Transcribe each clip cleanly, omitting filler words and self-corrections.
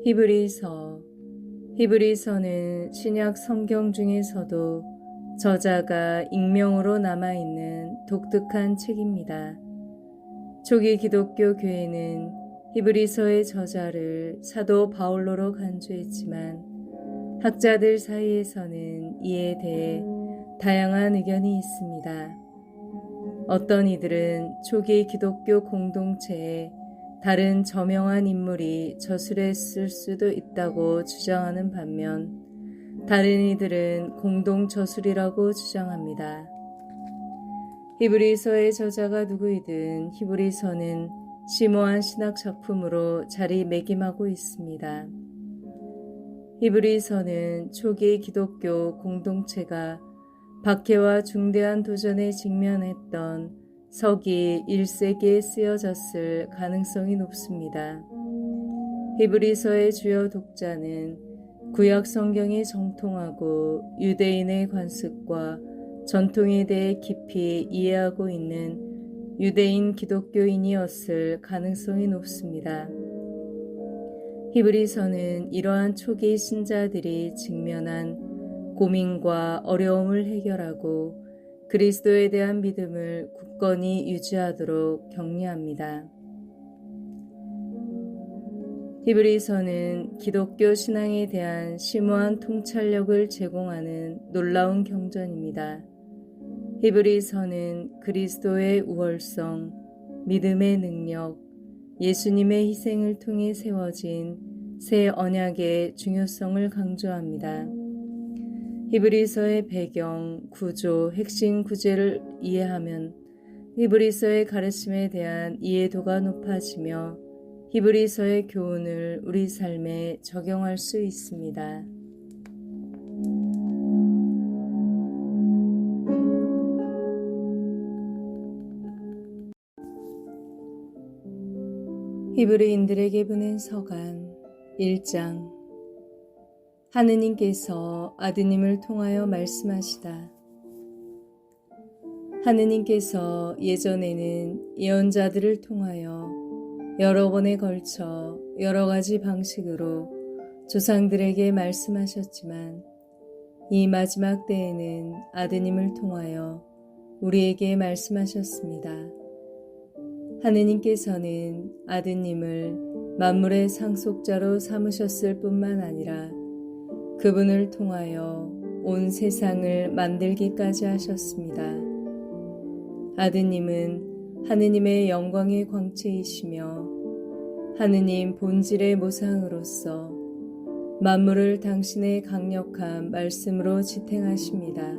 히브리서. 히브리서는 신약 성경 중에서도 저자가 익명으로 남아있는 독특한 책입니다. 초기 기독교 교회는 히브리서의 저자를 사도 바울로로 간주했지만 학자들 사이에서는 이에 대해 다양한 의견이 있습니다. 어떤 이들은 초기 기독교 공동체에 다른 저명한 인물이 저술했을 수도 있다고 주장하는 반면 다른 이들은 공동 저술이라고 주장합니다. 히브리서의 저자가 누구이든 히브리서는 심오한 신학 작품으로 자리매김하고 있습니다. 히브리서는 초기 기독교 공동체가 박해와 중대한 도전에 직면했던 서기 1세기에 쓰여졌을 가능성이 높습니다. 히브리서의 주요 독자는 구약 성경이 정통하고 유대인의 관습과 전통에 대해 깊이 이해하고 있는 유대인 기독교인이었을 가능성이 높습니다. 히브리서는 이러한 초기 신자들이 직면한 고민과 어려움을 해결하고 그리스도에 대한 믿음을 굳건히 유지하도록 격려합니다. 히브리서는 기독교 신앙에 대한 심오한 통찰력을 제공하는 놀라운 경전입니다. 히브리서는 그리스도의 우월성, 믿음의 능력, 예수님의 희생을 통해 세워진 새 언약의 중요성을 강조합니다. 히브리서의 배경, 구조, 핵심 구제를 이해하면 히브리서의 가르침에 대한 이해도가 높아지며 히브리서의 교훈을 우리 삶에 적용할 수 있습니다. 히브리인들에게 보낸 서간 1장. 하느님께서 아드님을 통하여 말씀하시다. 하느님께서 예전에는 예언자들을 통하여 여러 번에 걸쳐 여러 가지 방식으로 조상들에게 말씀하셨지만 이 마지막 때에는 아드님을 통하여 우리에게 말씀하셨습니다. 하느님께서는 아드님을 만물의 상속자로 삼으셨을 뿐만 아니라 그분을 통하여 온 세상을 만들기까지 하셨습니다. 아드님은 하느님의 영광의 광채이시며 하느님 본질의 모상으로서 만물을 당신의 강력한 말씀으로 지탱하십니다.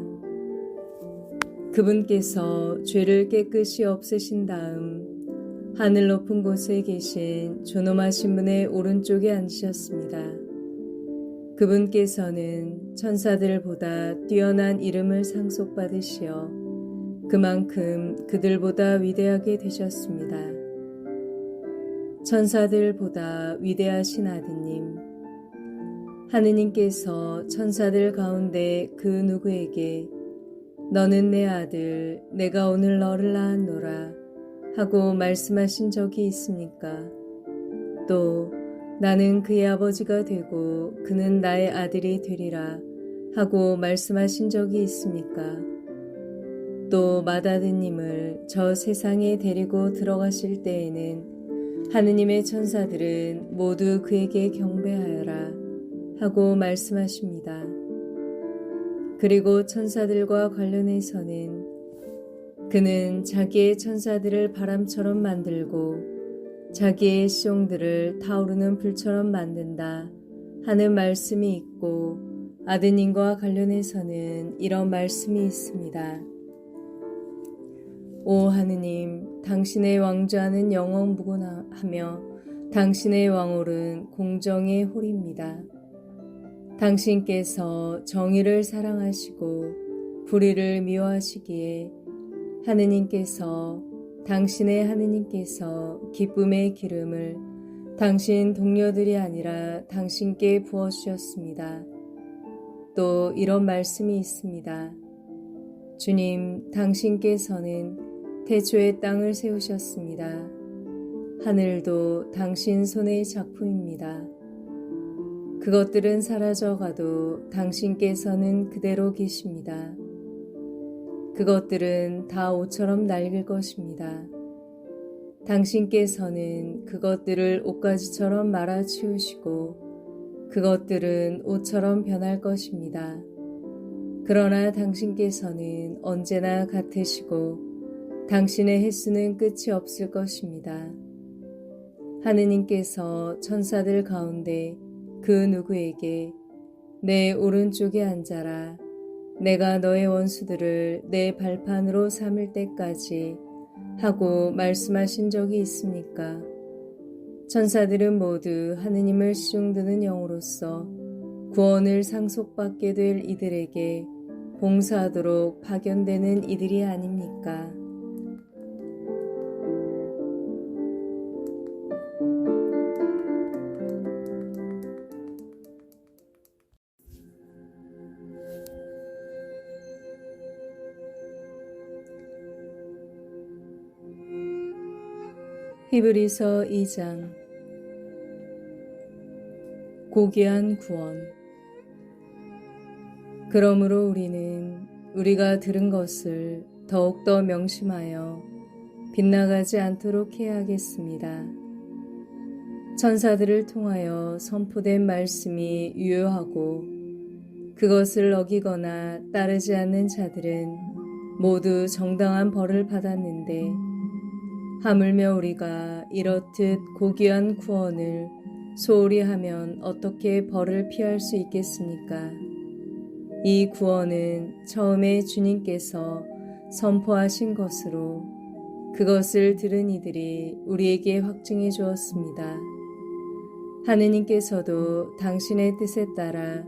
그분께서 죄를 깨끗이 없애신 다음 하늘 높은 곳에 계신 존엄하신 분의 오른쪽에 앉으셨습니다. 그분께서는 천사들보다 뛰어난 이름을 상속받으시어 그만큼 그들보다 위대하게 되셨습니다. 천사들보다 위대하신 아드님, 하느님께서 천사들 가운데 그 누구에게 너는 내 아들, 내가 오늘 너를 낳았노라 하고 말씀하신 적이 있습니까? 또 나는 그의 아버지가 되고 그는 나의 아들이 되리라 하고 말씀하신 적이 있습니까? 또 맏아드님을 저 세상에 데리고 들어가실 때에는 하느님의 천사들은 모두 그에게 경배하여라 하고 말씀하십니다. 그리고 천사들과 관련해서는 그는 자기의 천사들을 바람처럼 만들고 자기의 시종들을 타오르는 불처럼 만든다 하는 말씀이 있고 아드님과 관련해서는 이런 말씀이 있습니다. 오 하느님, 당신의 왕좌는 영원무궁하며 당신의 왕홀은 공정의 홀입니다. 당신께서 정의를 사랑하시고 불의를 미워하시기에 당신의 하느님께서 기쁨의 기름을 당신 동료들이 아니라 당신께 부어주셨습니다. 또 이런 말씀이 있습니다. 주님, 당신께서는 태초에 땅을 세우셨습니다. 하늘도 당신 손의 작품입니다. 그것들은 사라져가도 당신께서는 그대로 계십니다. 그것들은 다 옷처럼 낡을 것입니다. 당신께서는 그것들을 옷가지처럼 말아치우시고 그것들은 옷처럼 변할 것입니다. 그러나 당신께서는 언제나 같으시고 당신의 횟수는 끝이 없을 것입니다. 하느님께서 천사들 가운데 그 누구에게 내 오른쪽에 앉아라, 내가 너의 원수들을 내 발판으로 삼을 때까지 하고 말씀하신 적이 있습니까? 천사들은 모두 하느님을 시중드는 영으로서 구원을 상속받게 될 이들에게 봉사하도록 파견되는 이들이 아닙니까? 히브리서 2장. 고귀한 구원. 그러므로 우리는 우리가 들은 것을 더욱더 명심하여 빗나가지 않도록 해야 하겠습니다. 천사들을 통하여 선포된 말씀이 유효하고 그것을 어기거나 따르지 않는 자들은 모두 정당한 벌을 받았는데, 하물며 우리가 이렇듯 고귀한 구원을 소홀히 하면 어떻게 벌을 피할 수 있겠습니까? 이 구원은 처음에 주님께서 선포하신 것으로 그것을 들은 이들이 우리에게 확증해 주었습니다. 하느님께서도 당신의 뜻에 따라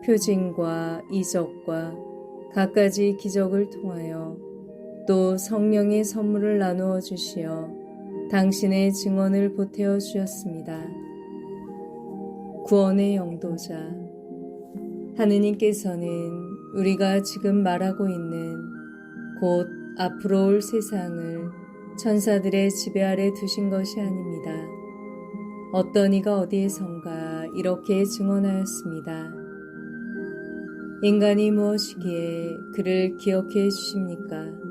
표징과 이적과 갖가지 기적을 통하여 또 성령의 선물을 나누어 주시어 당신의 증언을 보태어 주셨습니다. 구원의 영도자. 하느님께서는 우리가 지금 말하고 있는 곧 앞으로 올 세상을 천사들의 지배 아래 두신 것이 아닙니다. 어떤 이가 어디에선가 이렇게 증언하였습니다. 인간이 무엇이기에 그를 기억해 주십니까?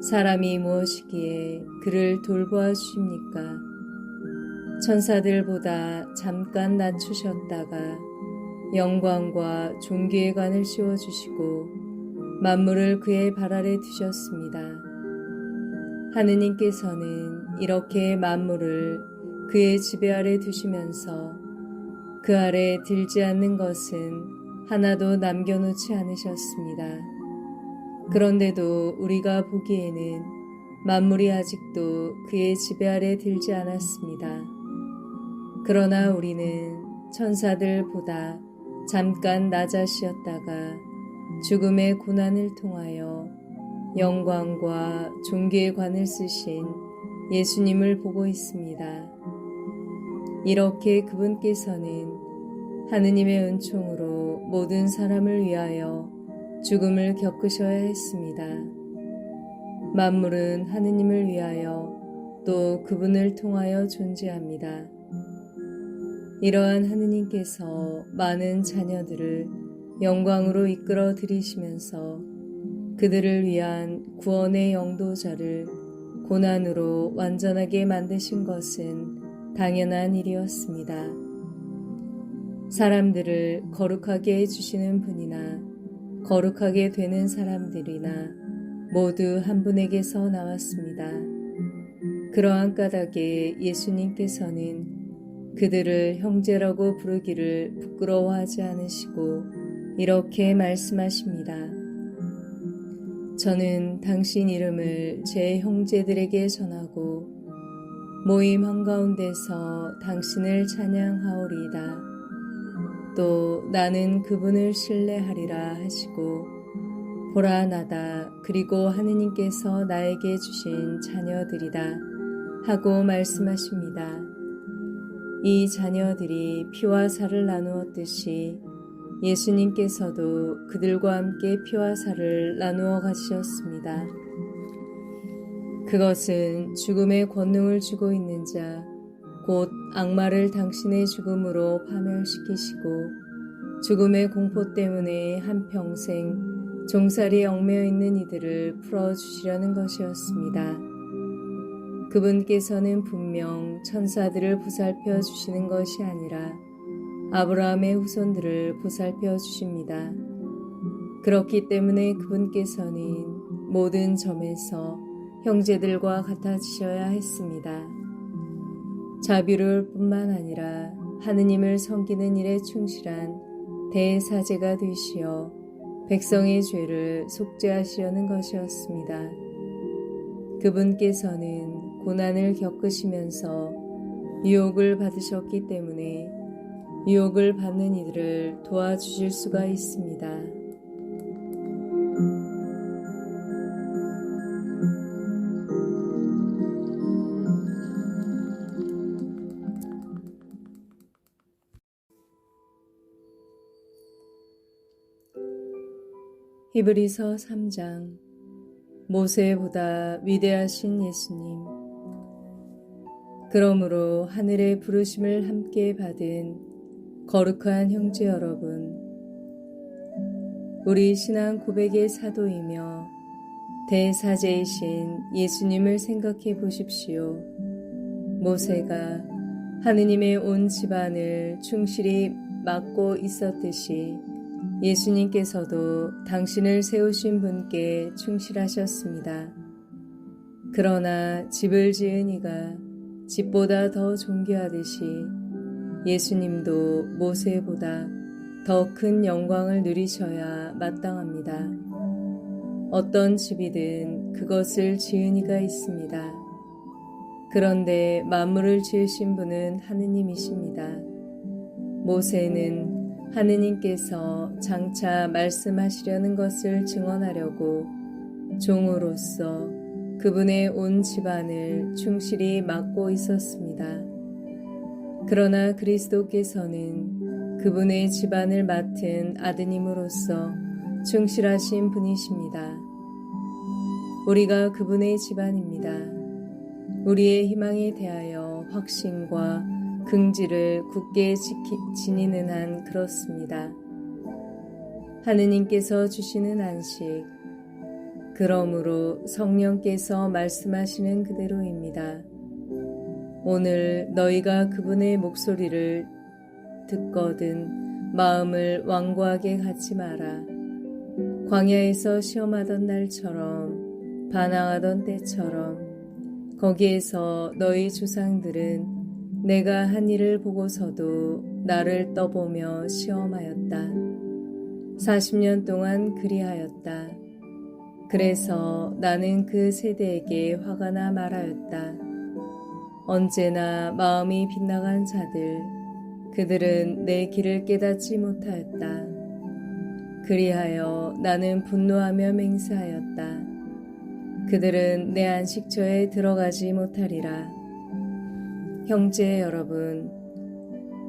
사람이 무엇이기에 그를 돌보아 주십니까? 천사들보다 잠깐 낮추셨다가 영광과 존귀의 관을 씌워주시고 만물을 그의 발 아래 두셨습니다. 하느님께서는 이렇게 만물을 그의 지배 아래 두시면서 그 아래 들지 않는 것은 하나도 남겨놓지 않으셨습니다. 그런데도 우리가 보기에는 만물이 아직도 그의 지배 아래 들지 않았습니다. 그러나 우리는 천사들보다 잠깐 낮아지었다가 죽음의 고난을 통하여 영광과 존귀의 관을 쓰신 예수님을 보고 있습니다. 이렇게 그분께서는 하느님의 은총으로 모든 사람을 위하여 죽음을 겪으셔야 했습니다. 만물은 하느님을 위하여 또 그분을 통하여 존재합니다. 이러한 하느님께서 많은 자녀들을 영광으로 이끌어 들이시면서 그들을 위한 구원의 영도자를 고난으로 완전하게 만드신 것은 당연한 일이었습니다. 사람들을 거룩하게 해주시는 분이나 거룩하게 되는 사람들이나 모두 한 분에게서 나왔습니다. 그러한 까닭에 예수님께서는 그들을 형제라고 부르기를 부끄러워하지 않으시고 이렇게 말씀하십니다. 저는 당신 이름을 제 형제들에게 전하고 모임 한가운데서 당신을 찬양하오리이다. 또 나는 그분을 신뢰하리라 하시고 보라 나다 그리고 하느님께서 나에게 주신 자녀들이다 하고 말씀하십니다. 이 자녀들이 피와 살을 나누었듯이 예수님께서도 그들과 함께 피와 살을 나누어 가시었습니다. 그것은 죽음의 권능을 쥐고 있는 자, 곧 악마를 당신의 죽음으로 파멸시키시고 죽음의 공포 때문에 한평생 종살이에 얽매여 있는 이들을 풀어주시려는 것이었습니다. 그분께서는 분명 천사들을 보살펴 주시는 것이 아니라 아브라함의 후손들을 보살펴 주십니다. 그렇기 때문에 그분께서는 모든 점에서 형제들과 같아지셔야 했습니다. 자비로울 뿐만 아니라 하느님을 섬기는 일에 충실한 대사제가 되시어 백성의 죄를 속죄하시려는 것이었습니다. 그분께서는 고난을 겪으시면서 유혹을 받으셨기 때문에 유혹을 받는 이들을 도와주실 수가 있습니다. 히브리서 3장. 모세보다 위대하신 예수님. 그러므로 하늘의 부르심을 함께 받은 거룩한 형제 여러분, 우리 신앙 고백의 사도이며 대사제이신 예수님을 생각해 보십시오. 모세가 하느님의 온 집안을 충실히 맡고 있었듯이 예수님께서도 당신을 세우신 분께 충실하셨습니다. 그러나 집을 지은 이가 집보다 더 존귀하듯이 예수님도 모세보다 더 큰 영광을 누리셔야 마땅합니다. 어떤 집이든 그것을 지은 이가 있습니다. 그런데 만물을 지으신 분은 하느님이십니다. 모세는 하느님께서 장차 말씀하시려는 것을 증언하려고 종으로서 그분의 온 집안을 충실히 맡고 있었습니다. 그러나 그리스도께서는 그분의 집안을 맡은 아드님으로서 충실하신 분이십니다. 우리가 그분의 집안입니다. 우리의 희망에 대하여 확신과 긍지를 굳게 지니는 한 그렇습니다. 하느님께서 주시는 안식, 그러므로 성령께서 말씀하시는 그대로입니다. 오늘 너희가 그분의 목소리를 듣거든 마음을 완고하게 갖지 마라. 광야에서 시험하던 날처럼 반항하던 때처럼 거기에서 너희 조상들은 내가 한 일을 보고서도 나를 떠보며 시험하였다. 40년 동안 그리하였다. 그래서 나는 그 세대에게 화가 나 말하였다. 언제나 마음이 빗나간 자들, 그들은 내 길을 깨닫지 못하였다. 그리하여 나는 분노하며 맹세하였다. 그들은 내 안식처에 들어가지 못하리라. 형제 여러분,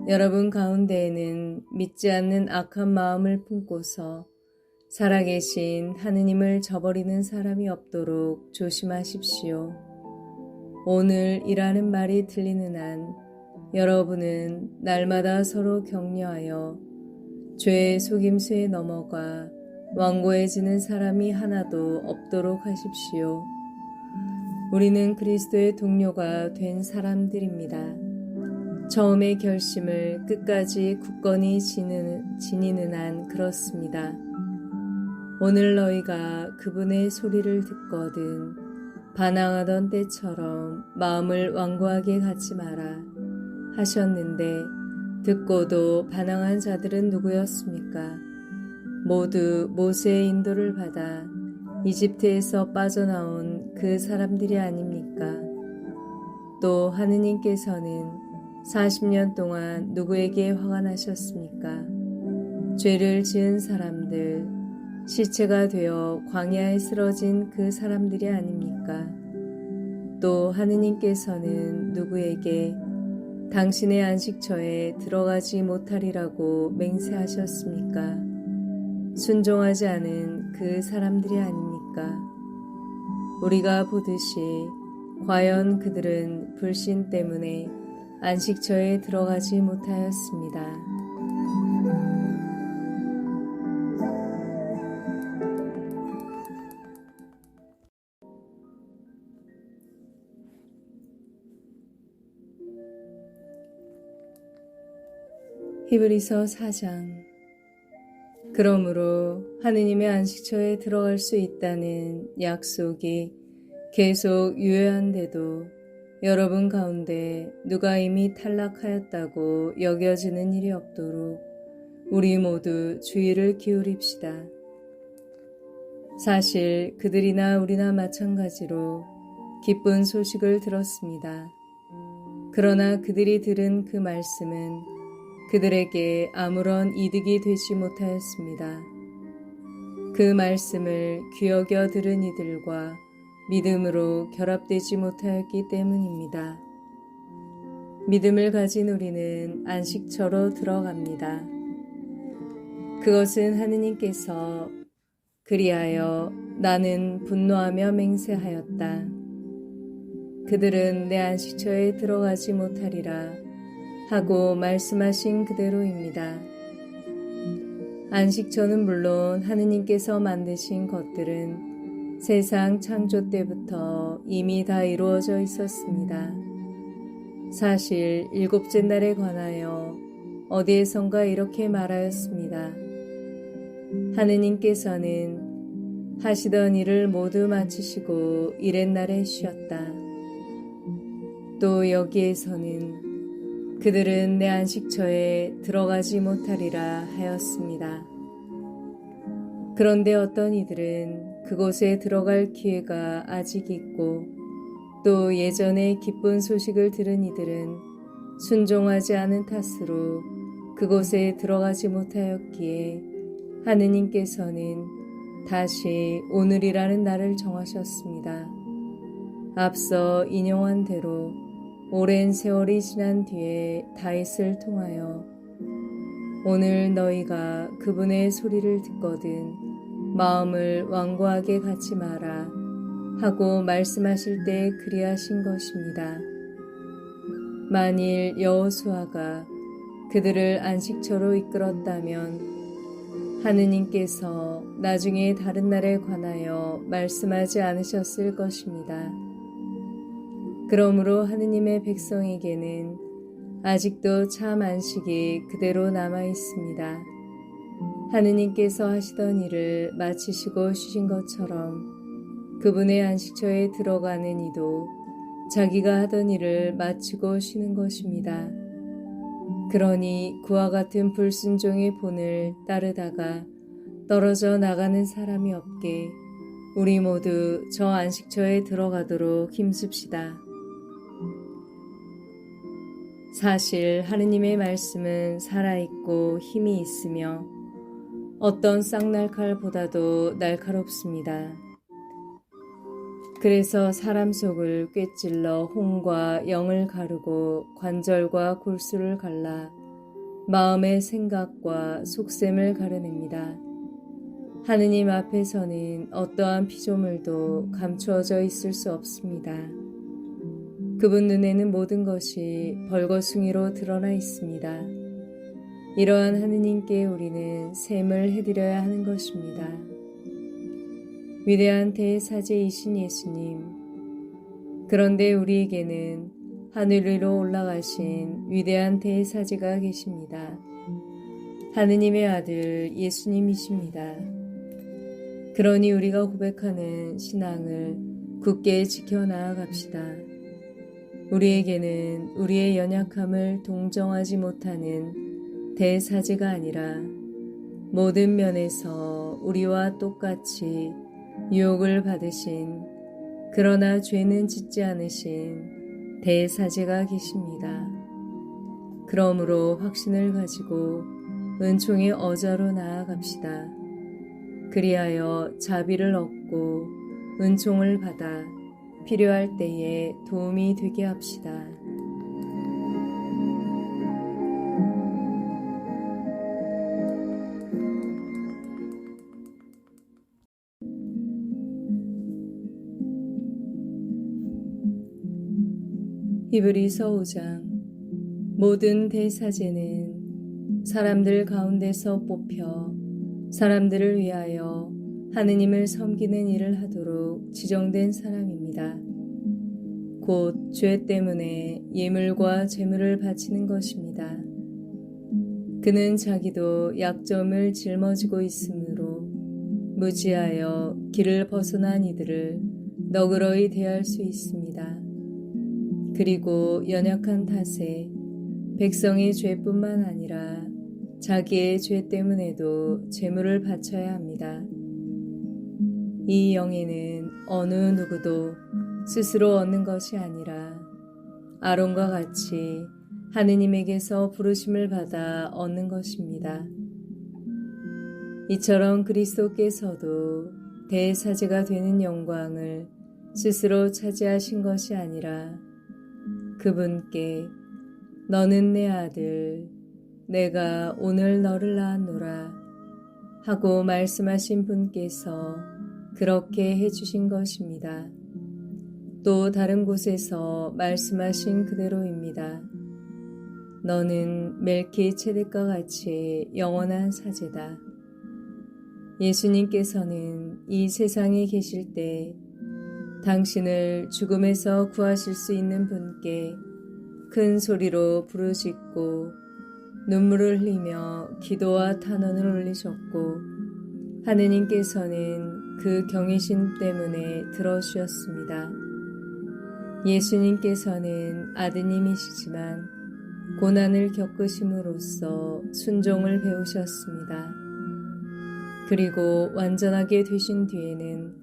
여러분 가운데에는 믿지 않는 악한 마음을 품고서 살아계신 하느님을 저버리는 사람이 없도록 조심하십시오. 오늘이라는 말이 들리는 한 여러분은 날마다 서로 격려하여 죄의 속임수에 넘어가 완고해지는 사람이 하나도 없도록 하십시오. 우리는 그리스도의 동료가 된 사람들입니다. 처음의 결심을 끝까지 굳건히 지니는 한 그렇습니다. 오늘 너희가 그분의 소리를 듣거든 반항하던 때처럼 마음을 완고하게 갖지 마라 하셨는데 듣고도 반항한 자들은 누구였습니까? 모두 모세의 인도를 받아 이집트에서 빠져나온 그 사람들이 아닙니까? 또 하느님께서는 40년 동안 누구에게 화가 나셨습니까? 죄를 지은 사람들, 시체가 되어 광야에 쓰러진 그 사람들이 아닙니까? 또 하느님께서는 누구에게 당신의 안식처에 들어가지 못하리라고 맹세하셨습니까? 순종하지 않은 그 사람들이 아닙니까? 우리가 보듯이 과연 그들은 불신 때문에 안식처에 들어가지 못하였습니다. 히브리서 4장. 그러므로 하느님의 안식처에 들어갈 수 있다는 약속이 계속 유효한데도 여러분 가운데 누가 이미 탈락하였다고 여겨지는 일이 없도록 우리 모두 주의를 기울입시다. 사실 그들이나 우리나 마찬가지로 기쁜 소식을 들었습니다. 그러나 그들이 들은 그 말씀은 그들에게 아무런 이득이 되지 못하였습니다. 그 말씀을 귀여겨 들은 이들과 믿음으로 결합되지 못하였기 때문입니다. 믿음을 가진 우리는 안식처로 들어갑니다. 그것은 하느님께서 그리하여 나는 분노하며 맹세하였다. 그들은 내 안식처에 들어가지 못하리라 하고 말씀하신 그대로입니다. 안식처는 물론 하느님께서 만드신 것들은 세상 창조 때부터 이미 다 이루어져 있었습니다. 사실 일곱째 날에 관하여 어디에선가 이렇게 말하였습니다. 하느님께서는 하시던 일을 모두 마치시고 이렛날에 쉬었다. 또 여기에서는 그들은 내 안식처에 들어가지 못하리라 하였습니다. 그런데 어떤 이들은 그곳에 들어갈 기회가 아직 있고 또 예전에 기쁜 소식을 들은 이들은 순종하지 않은 탓으로 그곳에 들어가지 못하였기에 하느님께서는 다시 오늘이라는 날을 정하셨습니다. 앞서 인용한 대로 오랜 세월이 지난 뒤에 다윗을 통하여 오늘 너희가 그분의 소리를 듣거든 마음을 완고하게 갖지 마라 하고 말씀하실 때 그리하신 것입니다. 만일 여호수아가 그들을 안식처로 이끌었다면 하느님께서 나중에 다른 날에 관하여 말씀하지 않으셨을 것입니다. 그러므로 하느님의 백성에게는 아직도 참 안식이 그대로 남아 있습니다. 하느님께서 하시던 일을 마치시고 쉬신 것처럼 그분의 안식처에 들어가는 이도 자기가 하던 일을 마치고 쉬는 것입니다. 그러니 그와 같은 불순종의 본을 따르다가 떨어져 나가는 사람이 없게 우리 모두 저 안식처에 들어가도록 힘씁시다. 사실 하느님의 말씀은 살아있고 힘이 있으며 어떤 쌍날칼보다도 날카롭습니다. 그래서 사람 속을 꿰찔러 혼과 영을 가르고 관절과 골수를 갈라 마음의 생각과 속셈을 가려냅니다. 하느님 앞에서는 어떠한 피조물도 감추어져 있을 수 없습니다. 그분 눈에는 모든 것이 벌거숭이로 드러나 있습니다. 이러한 하느님께 우리는 셈을 해드려야 하는 것입니다. 위대한 대사제이신 예수님, 그런데 우리에게는 하늘 위로 올라가신 위대한 대사제가 계십니다. 하느님의 아들 예수님이십니다. 그러니 우리가 고백하는 신앙을 굳게 지켜나아갑시다. 우리에게는 우리의 연약함을 동정하지 못하는 대사제가 아니라 모든 면에서 우리와 똑같이 유혹을 받으신 그러나 죄는 짓지 않으신 대사제가 계십니다. 그러므로 확신을 가지고 은총의 어자로 나아갑시다. 그리하여 자비를 얻고 은총을 받아 필요할 때에 도움이 되게 합시다. 히브리서 5장. 모든 대사제는 사람들 가운데서 뽑혀 사람들을 위하여 하느님을 섬기는 일을 하도록 지정된 사람입니다. 곧 죄 때문에 예물과 제물을 바치는 것입니다. 그는 자기도 약점을 짊어지고 있으므로 무지하여 길을 벗어난 이들을 너그러이 대할 수 있습니다. 그리고 연약한 탓에 백성의 죄뿐만 아니라 자기의 죄 때문에도 제물을 바쳐야 합니다. 이 영예는 어느 누구도 스스로 얻는 것이 아니라 아론과 같이 하느님에게서 부르심을 받아 얻는 것입니다. 이처럼 그리스도께서도 대사제가 되는 영광을 스스로 차지하신 것이 아니라 그분께 너는 내 아들, 내가 오늘 너를 낳았노라 하고 말씀하신 분께서 그렇게 해주신 것입니다. 또 다른 곳에서 말씀하신 그대로입니다. 너는 멜키ጼ덱과 같이 영원한 사제다. 예수님께서는 이 세상에 계실 때 당신을 죽음에서 구하실 수 있는 분께 큰 소리로 부르짖고 눈물을 흘리며 기도와 탄원을 올리셨고 하느님께서는 그 경외심 때문에 들어주셨습니다. 예수님께서는 아드님이시지만 고난을 겪으심으로써 순종을 배우셨습니다. 그리고 완전하게 되신 뒤에는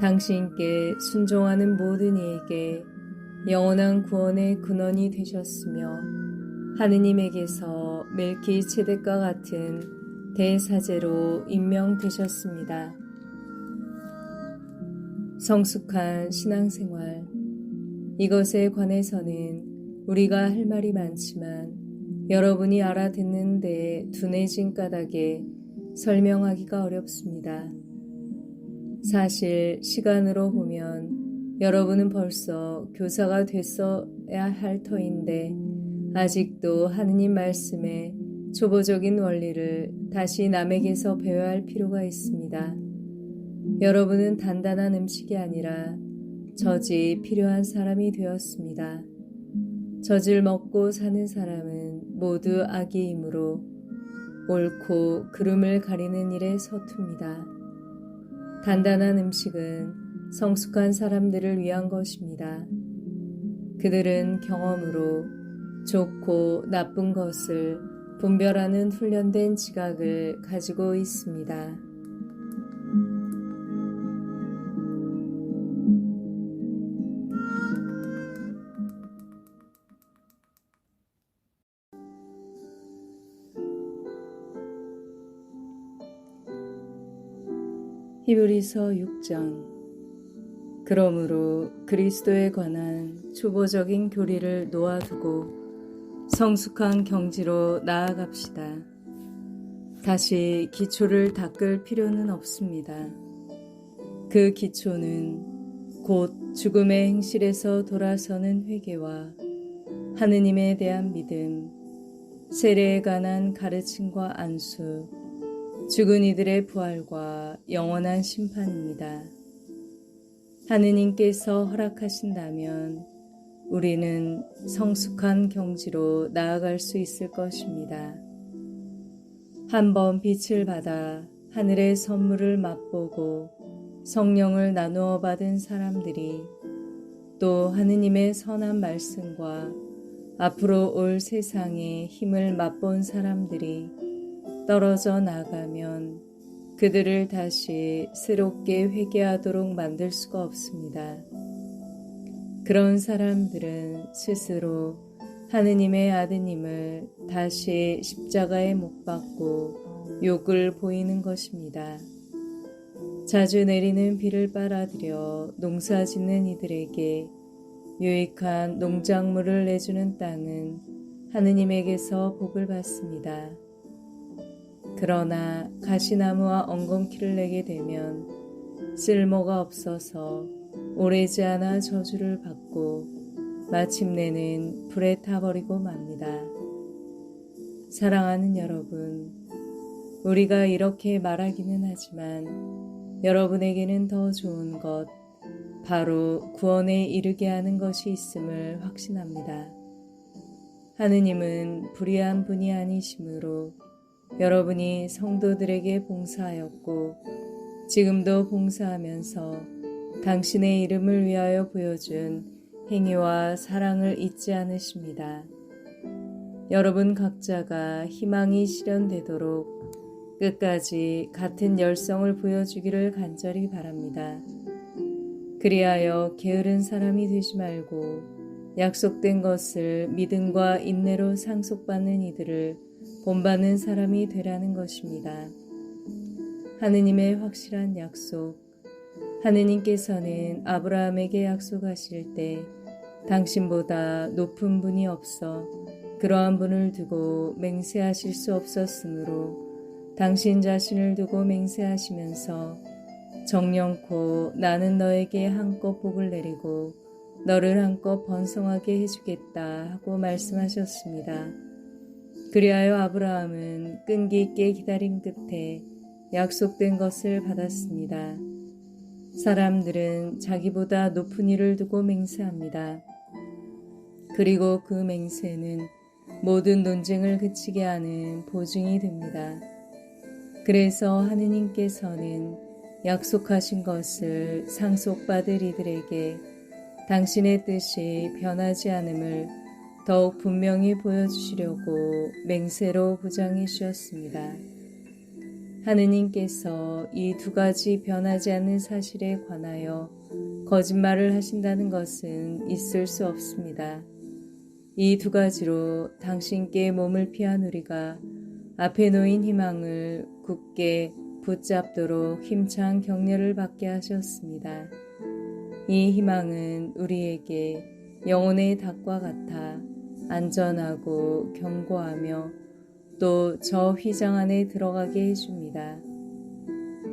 당신께 순종하는 모든 이에게 영원한 구원의 근원이 되셨으며 하느님에게서 멜키ጼ덱과 같은 대사제로 임명되셨습니다. 성숙한 신앙생활, 이것에 관해서는 우리가 할 말이 많지만 여러분이 알아듣는 데 둔해진 까닭에 설명하기가 어렵습니다. 사실 시간으로 보면 여러분은 벌써 교사가 됐어야 할 터인데 아직도 하느님 말씀의 초보적인 원리를 다시 남에게서 배워야 할 필요가 있습니다. 여러분은 단단한 음식이 아니라 젖이 필요한 사람이 되었습니다. 젖을 먹고 사는 사람은 모두 악이이므로 옳고 그름을 가리는 일에 서툽니다. 단단한 음식은 성숙한 사람들을 위한 것입니다. 그들은 경험으로 좋고 나쁜 것을 분별하는 훈련된 지각을 가지고 있습니다. 히브리서 6장. 그러므로 그리스도에 관한 초보적인 교리를 놓아두고 성숙한 경지로 나아갑시다. 다시 기초를 닦을 필요는 없습니다. 그 기초는 곧 죽음의 행실에서 돌아서는 회개와 하느님에 대한 믿음, 세례에 관한 가르침과 안수, 죽은 이들의 부활과 영원한 심판입니다. 하느님께서 허락하신다면 우리는 성숙한 경지로 나아갈 수 있을 것입니다. 한번 빛을 받아 하늘의 선물을 맛보고 성령을 나누어 받은 사람들이 또 하느님의 선한 말씀과 앞으로 올 세상의 힘을 맛본 사람들이 떨어져 나가면 그들을 다시 새롭게 회개하도록 만들 수가 없습니다. 그런 사람들은 스스로 하느님의 아드님을 다시 십자가에 못 박고 욕을 보이는 것입니다. 자주 내리는 비를 빨아들여 농사 짓는 이들에게 유익한 농작물을 내주는 땅은 하느님에게서 복을 받습니다. 그러나 가시나무와 엉겅퀴를 내게 되면 쓸모가 없어서 오래지 않아 저주를 받고 마침내는 불에 타버리고 맙니다. 사랑하는 여러분, 우리가 이렇게 말하기는 하지만 여러분에게는 더 좋은 것, 바로 구원에 이르게 하는 것이 있음을 확신합니다. 하느님은 불의한 분이 아니시므로 여러분이 성도들에게 봉사하였고 지금도 봉사하면서 당신의 이름을 위하여 보여준 행위와 사랑을 잊지 않으십니다. 여러분 각자가 희망이 실현되도록 끝까지 같은 열성을 보여주기를 간절히 바랍니다. 그리하여 게으른 사람이 되지 말고 약속된 것을 믿음과 인내로 상속받는 이들을 본받는 사람이 되라는 것입니다. 하느님의 확실한 약속, 하느님께서는 아브라함에게 약속하실 때 당신보다 높은 분이 없어 그러한 분을 두고 맹세하실 수 없었으므로 당신 자신을 두고 맹세하시면서 정령코 나는 너에게 한껏 복을 내리고 너를 한껏 번성하게 해주겠다 하고 말씀하셨습니다. 그리하여 아브라함은 끈기 있게 기다린 끝에 약속된 것을 받았습니다. 사람들은 자기보다 높은 이를 두고 맹세합니다. 그리고 그 맹세는 모든 논쟁을 그치게 하는 보증이 됩니다. 그래서 하느님께서는 약속하신 것을 상속받을 이들에게 당신의 뜻이 변하지 않음을 더욱 분명히 보여주시려고 맹세로 보장해 주셨습니다. 하느님께서 이 두 가지 변하지 않는 사실에 관하여 거짓말을 하신다는 것은 있을 수 없습니다. 이 두 가지로 당신께 몸을 피한 우리가 앞에 놓인 희망을 굳게 붙잡도록 힘찬 격려를 받게 하셨습니다. 이 희망은 우리에게 영혼의 닭과 같아 안전하고 견고하며 또 저 휘장 안에 들어가게 해줍니다.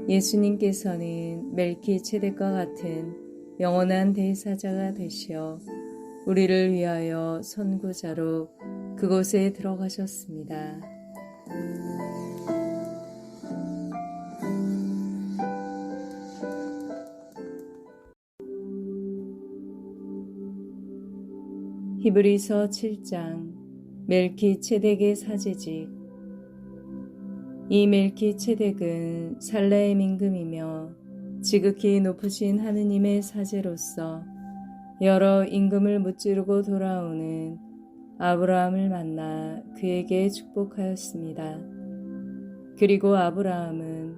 예수님께서는 멜키ጼ덱과 같은 영원한 대사자가 되시어 우리를 위하여 선구자로 그곳에 들어가셨습니다. 히브리서 7장 멜키ጼ덱의 사제직. 이 멜키ጼ덱은 살레의 임금이며 지극히 높으신 하느님의 사제로서 여러 임금을 무찌르고 돌아오는 아브라함을 만나 그에게 축복하였습니다. 그리고 아브라함은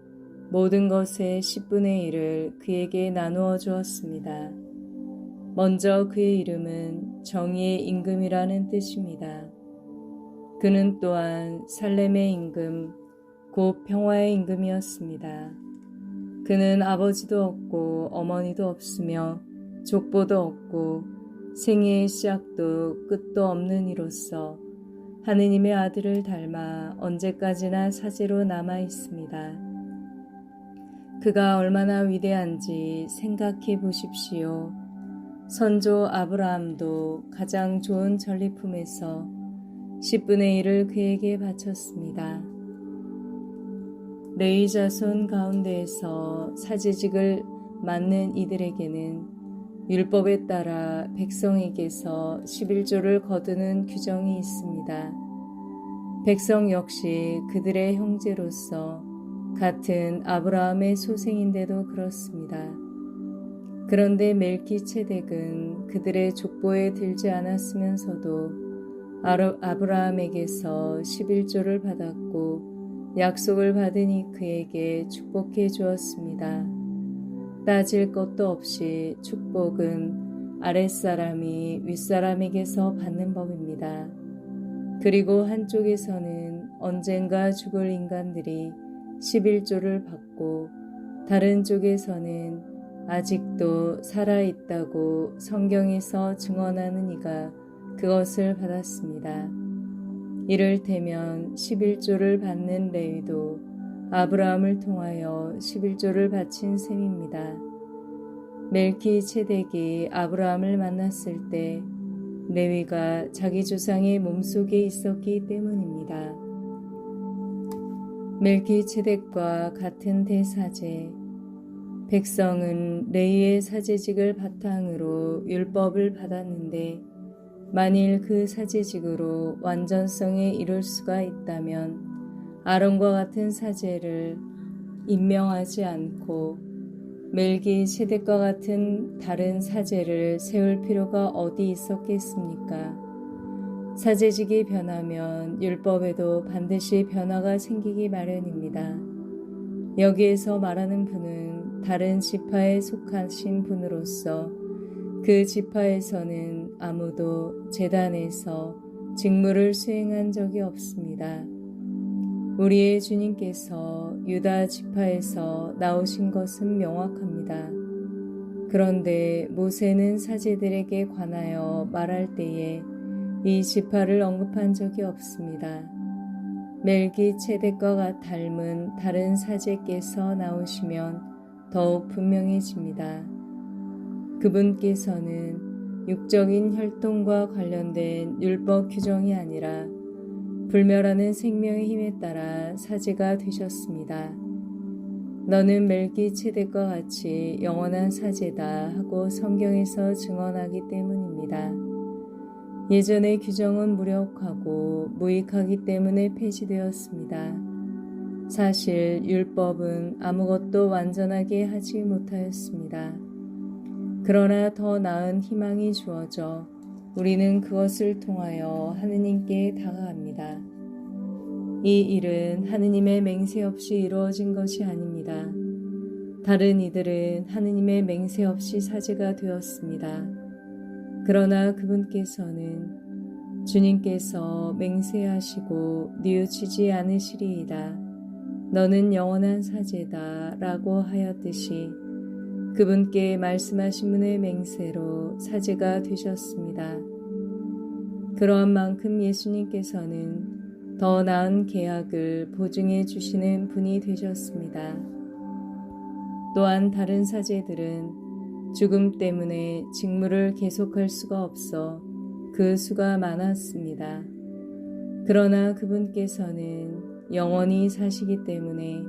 모든 것의 10분의 1을 그에게 나누어 주었습니다. 먼저 그의 이름은 정의의 임금이라는 뜻입니다. 그는 또한 살렘의 임금, 곧 평화의 임금이었습니다. 그는 아버지도 없고 어머니도 없으며 족보도 없고 생애의 시작도 끝도 없는 이로서 하느님의 아들을 닮아 언제까지나 사제로 남아 있습니다. 그가 얼마나 위대한지 생각해 보십시오. 선조 아브라함도 가장 좋은 전리품에서 10분의 1을 그에게 바쳤습니다. 레위 자손 가운데에서 사제직을 맡는 이들에게는 율법에 따라 백성에게서 11조를 거두는 규정이 있습니다. 백성 역시 그들의 형제로서 같은 아브라함의 소생인데도 그렇습니다. 그런데 멜키ጼ덱은 그들의 족보에 들지 않았으면서도 아브라함에게서 11조를 받았고 약속을 받으니 그에게 축복해 주었습니다. 따질 것도 없이 축복은 아랫사람이 윗사람에게서 받는 법입니다. 그리고 한쪽에서는 언젠가 죽을 인간들이 11조를 받고 다른 쪽에서는 아직도 살아있다고 성경에서 증언하는 이가 그것을 받았습니다. 이를테면 11조를 받는 레위도 아브라함을 통하여 11조를 바친 셈입니다. 멜키ጼ덱이 아브라함을 만났을 때 레위가 자기 조상의 몸속에 있었기 때문입니다. 멜기체덱과 같은 대사제, 백성은 레위의 사제직을 바탕으로 율법을 받았는데 만일 그 사제직으로 완전성에 이를 수가 있다면 아론과 같은 사제를 임명하지 않고 멜기세덱과 같은 다른 사제를 세울 필요가 어디 있었겠습니까? 사제직이 변하면 율법에도 반드시 변화가 생기기 마련입니다. 여기에서 말하는 분은 다른 지파에 속하신 분으로서 그 지파에서는 아무도 제단에서 직무를 수행한 적이 없습니다. 우리의 주님께서 유다 지파에서 나오신 것은 명확합니다. 그런데 모세는 사제들에게 관하여 말할 때에 이 지파를 언급한 적이 없습니다. 멜기체덱과 닮은 다른 사제께서 나오시면 더욱 분명해집니다. 그분께서는 육적인 혈통과 관련된 율법 규정이 아니라 불멸하는 생명의 힘에 따라 사제가 되셨습니다. 너는 멜기체덱과 같이 영원한 사제다 하고 성경에서 증언하기 때문입니다. 예전의 규정은 무력하고 무익하기 때문에 폐지되었습니다. 사실 율법은 아무것도 완전하게 하지 못하였습니다. 그러나 더 나은 희망이 주어져 우리는 그것을 통하여 하느님께 다가갑니다. 이 일은 하느님의 맹세 없이 이루어진 것이 아닙니다. 다른 이들은 하느님의 맹세 없이 사제가 되었습니다. 그러나 그분께서는 주님께서 맹세하시고 뉘우치지 않으시리이다. 너는 영원한 사제다 라고 하였듯이 그분께 말씀하신 분의 맹세로 사제가 되셨습니다. 그러한 만큼 예수님께서는 더 나은 계약을 보증해 주시는 분이 되셨습니다. 또한 다른 사제들은 죽음 때문에 직무를 계속할 수가 없어 그 수가 많았습니다. 그러나 그분께서는 영원히 사시기 때문에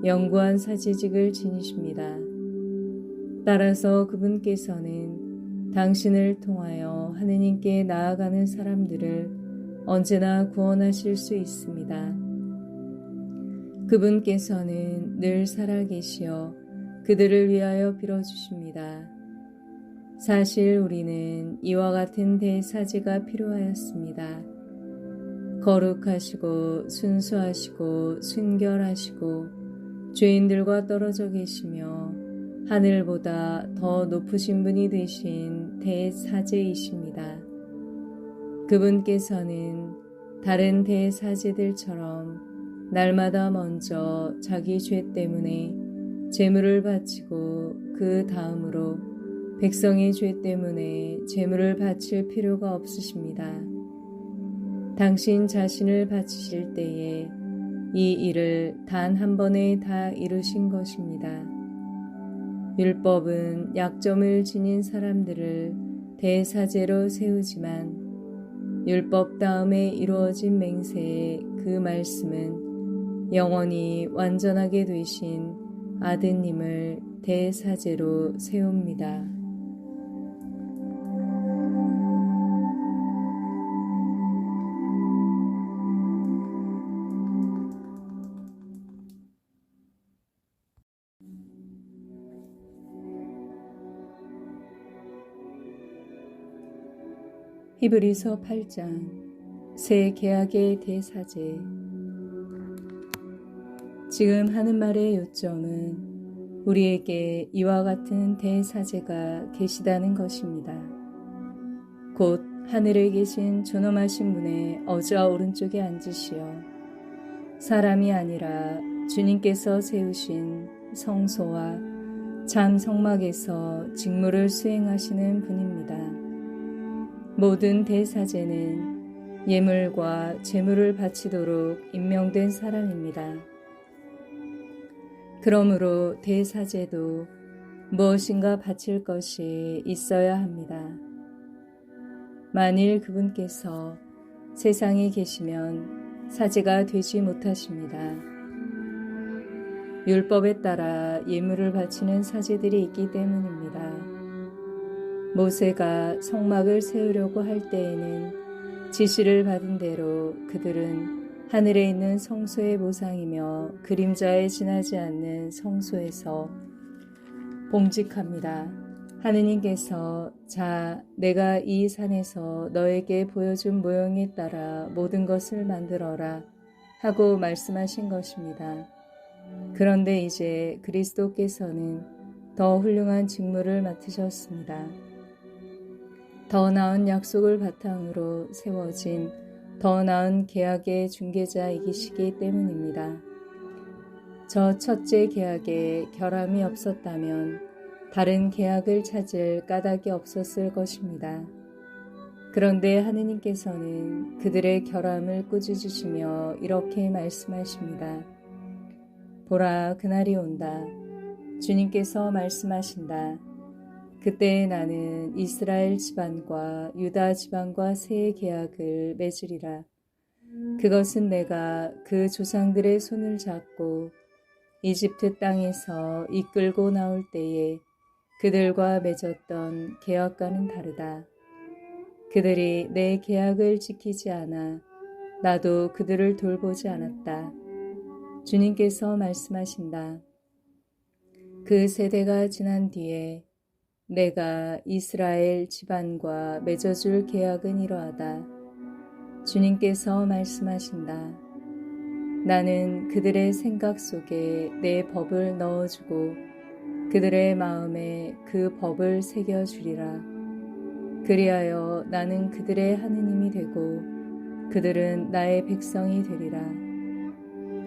영구한 사제직을 지니십니다. 따라서 그분께서는 당신을 통하여 하느님께 나아가는 사람들을 언제나 구원하실 수 있습니다. 그분께서는 늘 살아계시어 그들을 위하여 빌어주십니다. 사실 우리는 이와 같은 대사제가 필요하였습니다. 거룩하시고 순수하시고 순결하시고 죄인들과 떨어져 계시며 하늘보다 더 높으신 분이 되신 대사제이십니다. 그분께서는 다른 대사제들처럼 날마다 먼저 자기 죄 때문에 제물을 바치고 그 다음으로 백성의 죄 때문에 제물을 바칠 필요가 없으십니다. 당신 자신을 바치실 때에 이 일을 단 한 번에 다 이루신 것입니다. 율법은 약점을 지닌 사람들을 대사제로 세우지만 율법 다음에 이루어진 맹세의 그 말씀은 영원히 완전하게 되신 아드님을 대사제로 세웁니다. 히브리서 8장 새 계약의 대사제. 지금 하는 말의 요점은 우리에게 이와 같은 대사제가 계시다는 것입니다. 곧 하늘에 계신 존엄하신 분의 어좌 오른쪽에 앉으시어 사람이 아니라 주님께서 세우신 성소와 참 성막에서 직무를 수행하시는 분입니다. 모든 대사제는 예물과 제물을 바치도록 임명된 사람입니다. 그러므로 대사제도 무엇인가 바칠 것이 있어야 합니다. 만일 그분께서 세상에 계시면 사제가 되지 못하십니다. 율법에 따라 예물을 바치는 사제들이 있기 때문입니다. 모세가 성막을 세우려고 할 때에는 지시를 받은 대로 그들은 하늘에 있는 성소의 모상이며 그림자에 지나지 않는 성소에서 봉직합니다. 하느님께서 자, 내가 이 산에서 너에게 보여준 모형에 따라 모든 것을 만들어라 하고 말씀하신 것입니다. 그런데 이제 그리스도께서는 더 훌륭한 직무를 맡으셨습니다. 더 나은 약속을 바탕으로 세워진 더 나은 계약의 중개자이시기 때문입니다. 저 첫째 계약에 결함이 없었다면 다른 계약을 찾을 까닭이 없었을 것입니다. 그런데 하느님께서는 그들의 결함을 꾸짖으시며 이렇게 말씀하십니다. 보라, 그날이 온다. 주님께서 말씀하신다. 그때 나는 이스라엘 집안과 유다 집안과 새 계약을 맺으리라. 그것은 내가 그 조상들의 손을 잡고 이집트 땅에서 이끌고 나올 때에 그들과 맺었던 계약과는 다르다. 그들이 내 계약을 지키지 않아 나도 그들을 돌보지 않았다. 주님께서 말씀하신다. 그 세대가 지난 뒤에 내가 이스라엘 집안과 맺어줄 계약은 이러하다. 주님께서 말씀하신다. 나는 그들의 생각 속에 내 법을 넣어주고 그들의 마음에 그 법을 새겨주리라. 그리하여 나는 그들의 하느님이 되고 그들은 나의 백성이 되리라.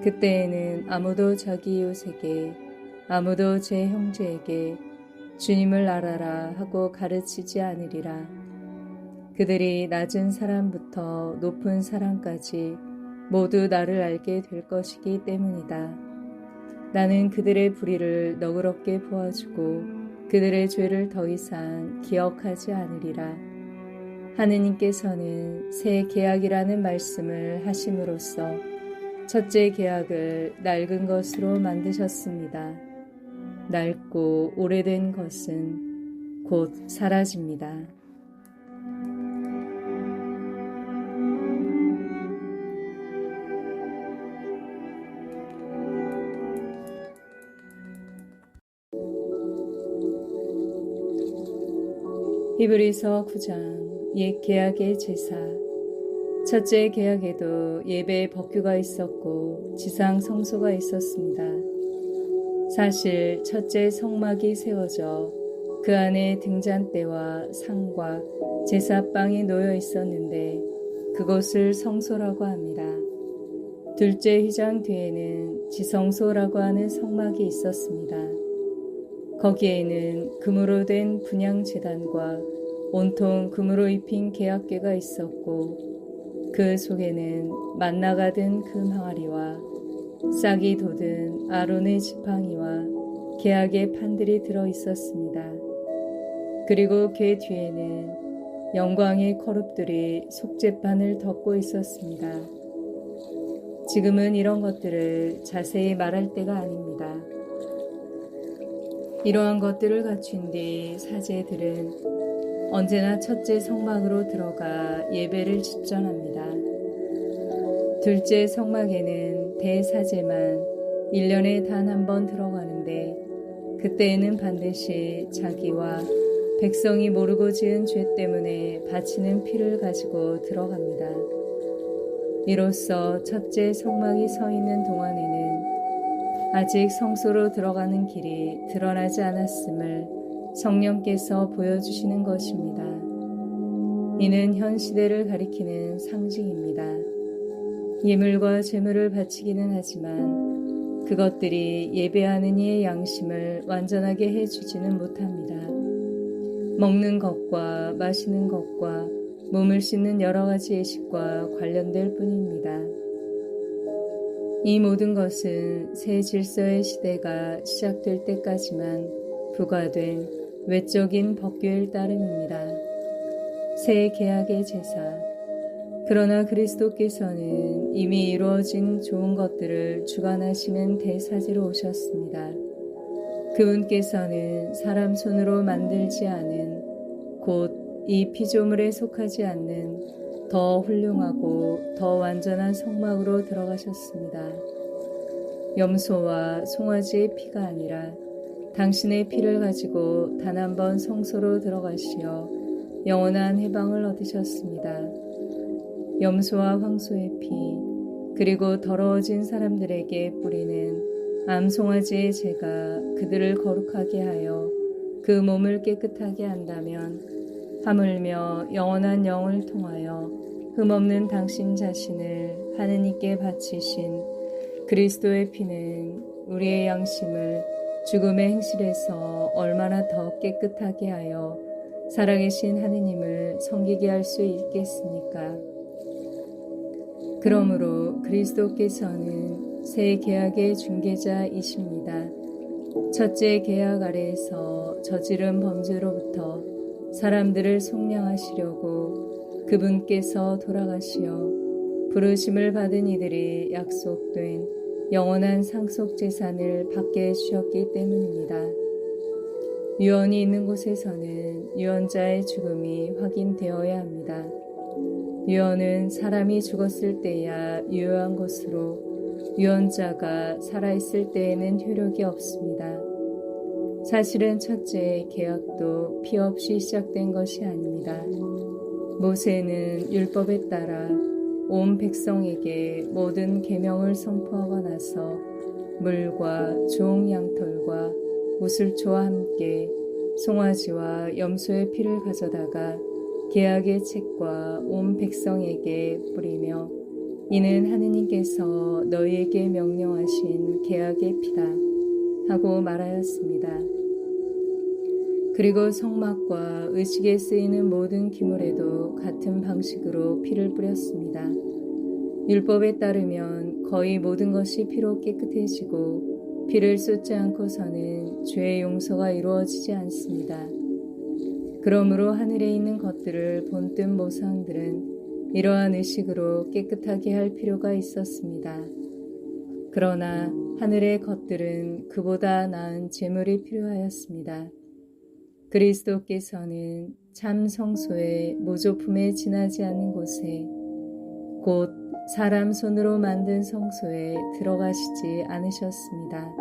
그때에는 아무도 자기 이웃에게 아무도 제 형제에게 주님을 알아라 하고 가르치지 않으리라. 그들이 낮은 사람부터 높은 사람까지 모두 나를 알게 될 것이기 때문이다. 나는 그들의 불의를 너그럽게 보아주고 그들의 죄를 더 이상 기억하지 않으리라. 하느님께서는 새 계약이라는 말씀을 하심으로써 첫째 계약을 낡은 것으로 만드셨습니다. 낡고 오래된 것은 곧 사라집니다. 히브리서 9장 옛 계약의 제사. 첫째 계약에도 예배 법규가 있었고 지상 성소가 있었습니다. 사실 첫째 성막이 세워져 그 안에 등잔대와 상과 제사빵이 놓여 있었는데 그곳을 성소라고 합니다. 둘째 휘장 뒤에는 지성소라고 하는 성막이 있었습니다. 거기에는 금으로 된 분향제단과 온통 금으로 입힌 계약궤가 있었고 그 속에는 만나가 든 금 항아리와 싹이 돋은 아론의 지팡이와 계약의 판들이 들어 있었습니다. 그리고 궤 뒤에는 영광의 거룹들이 속죄판을 덮고 있었습니다. 지금은 이런 것들을 자세히 말할 때가 아닙니다. 이러한 것들을 갖춘 뒤 사제들은 언제나 첫째 성막으로 들어가 예배를 집전합니다. 둘째 성막에는 대사제만 1년에 단 한 번 들어가는데 그때에는 반드시 자기와 백성이 모르고 지은 죄 때문에 바치는 피를 가지고 들어갑니다. 이로써 첫째 성막이 서 있는 동안에는 아직 성소로 들어가는 길이 드러나지 않았음을 성령께서 보여주시는 것입니다. 이는 현 시대를 가리키는 상징입니다. 예물과 제물을 바치기는 하지만 그것들이 예배하는 이의 양심을 완전하게 해주지는 못합니다. 먹는 것과 마시는 것과 몸을 씻는 여러 가지 예식과 관련될 뿐입니다. 이 모든 것은 새 질서의 시대가 시작될 때까지만 부과된 외적인 법규일 따름입니다. 새 계약의 제사. 그러나 그리스도께서는 이미 이루어진 좋은 것들을 주관하시는 대사지로 오셨습니다. 그분께서는 사람 손으로 만들지 않은 곧 이 피조물에 속하지 않는 더 훌륭하고 더 완전한 성막으로 들어가셨습니다. 염소와 송아지의 피가 아니라 당신의 피를 가지고 단 한 번 성소로 들어가시어 영원한 해방을 얻으셨습니다. 염소와 황소의 피, 그리고 더러워진 사람들에게 뿌리는 암송아지의 죄가 그들을 거룩하게 하여 그 몸을 깨끗하게 한다면 하물며 영원한 영을 통하여 흠없는 당신 자신을 하느님께 바치신 그리스도의 피는 우리의 양심을 죽음의 행실에서 얼마나 더 깨끗하게 하여 살아계신 하느님을 섬기게 할 수 있겠습니까? 그러므로 그리스도께서는 새 계약의 중개자이십니다. 첫째 계약 아래에서 저지른 범죄로부터 사람들을 속량하시려고 그분께서 돌아가시어 부르심을 받은 이들이 약속된 영원한 상속 재산을 받게 해주셨기 때문입니다. 유언이 있는 곳에서는 유언자의 죽음이 확인되어야 합니다. 유언은 사람이 죽었을 때야 유효한 것으로 유언자가 살아있을 때에는 효력이 없습니다. 사실은 첫째 계약도 피 없이 시작된 것이 아닙니다. 모세는 율법에 따라 온 백성에게 모든 계명을 선포하고 나서 물과 종 양털과 무술초와 함께 송아지와 염소의 피를 가져다가 계약의 책과 온 백성에게 뿌리며 이는 하느님께서 너희에게 명령하신 계약의 피다 하고 말하였습니다. 그리고 성막과 의식에 쓰이는 모든 기물에도 같은 방식으로 피를 뿌렸습니다. 율법에 따르면 거의 모든 것이 피로 깨끗해지고 피를 쏟지 않고서는 죄의 용서가 이루어지지 않습니다. 그러므로 하늘에 있는 것들을 본뜬 모상들은 이러한 의식으로 깨끗하게 할 필요가 있었습니다. 그러나 하늘의 것들은 그보다 나은 제물이 필요하였습니다. 그리스도께서는 참 성소의 모조품에 지나지 않는 곳에 곧 사람 손으로 만든 성소에 들어가시지 않으셨습니다.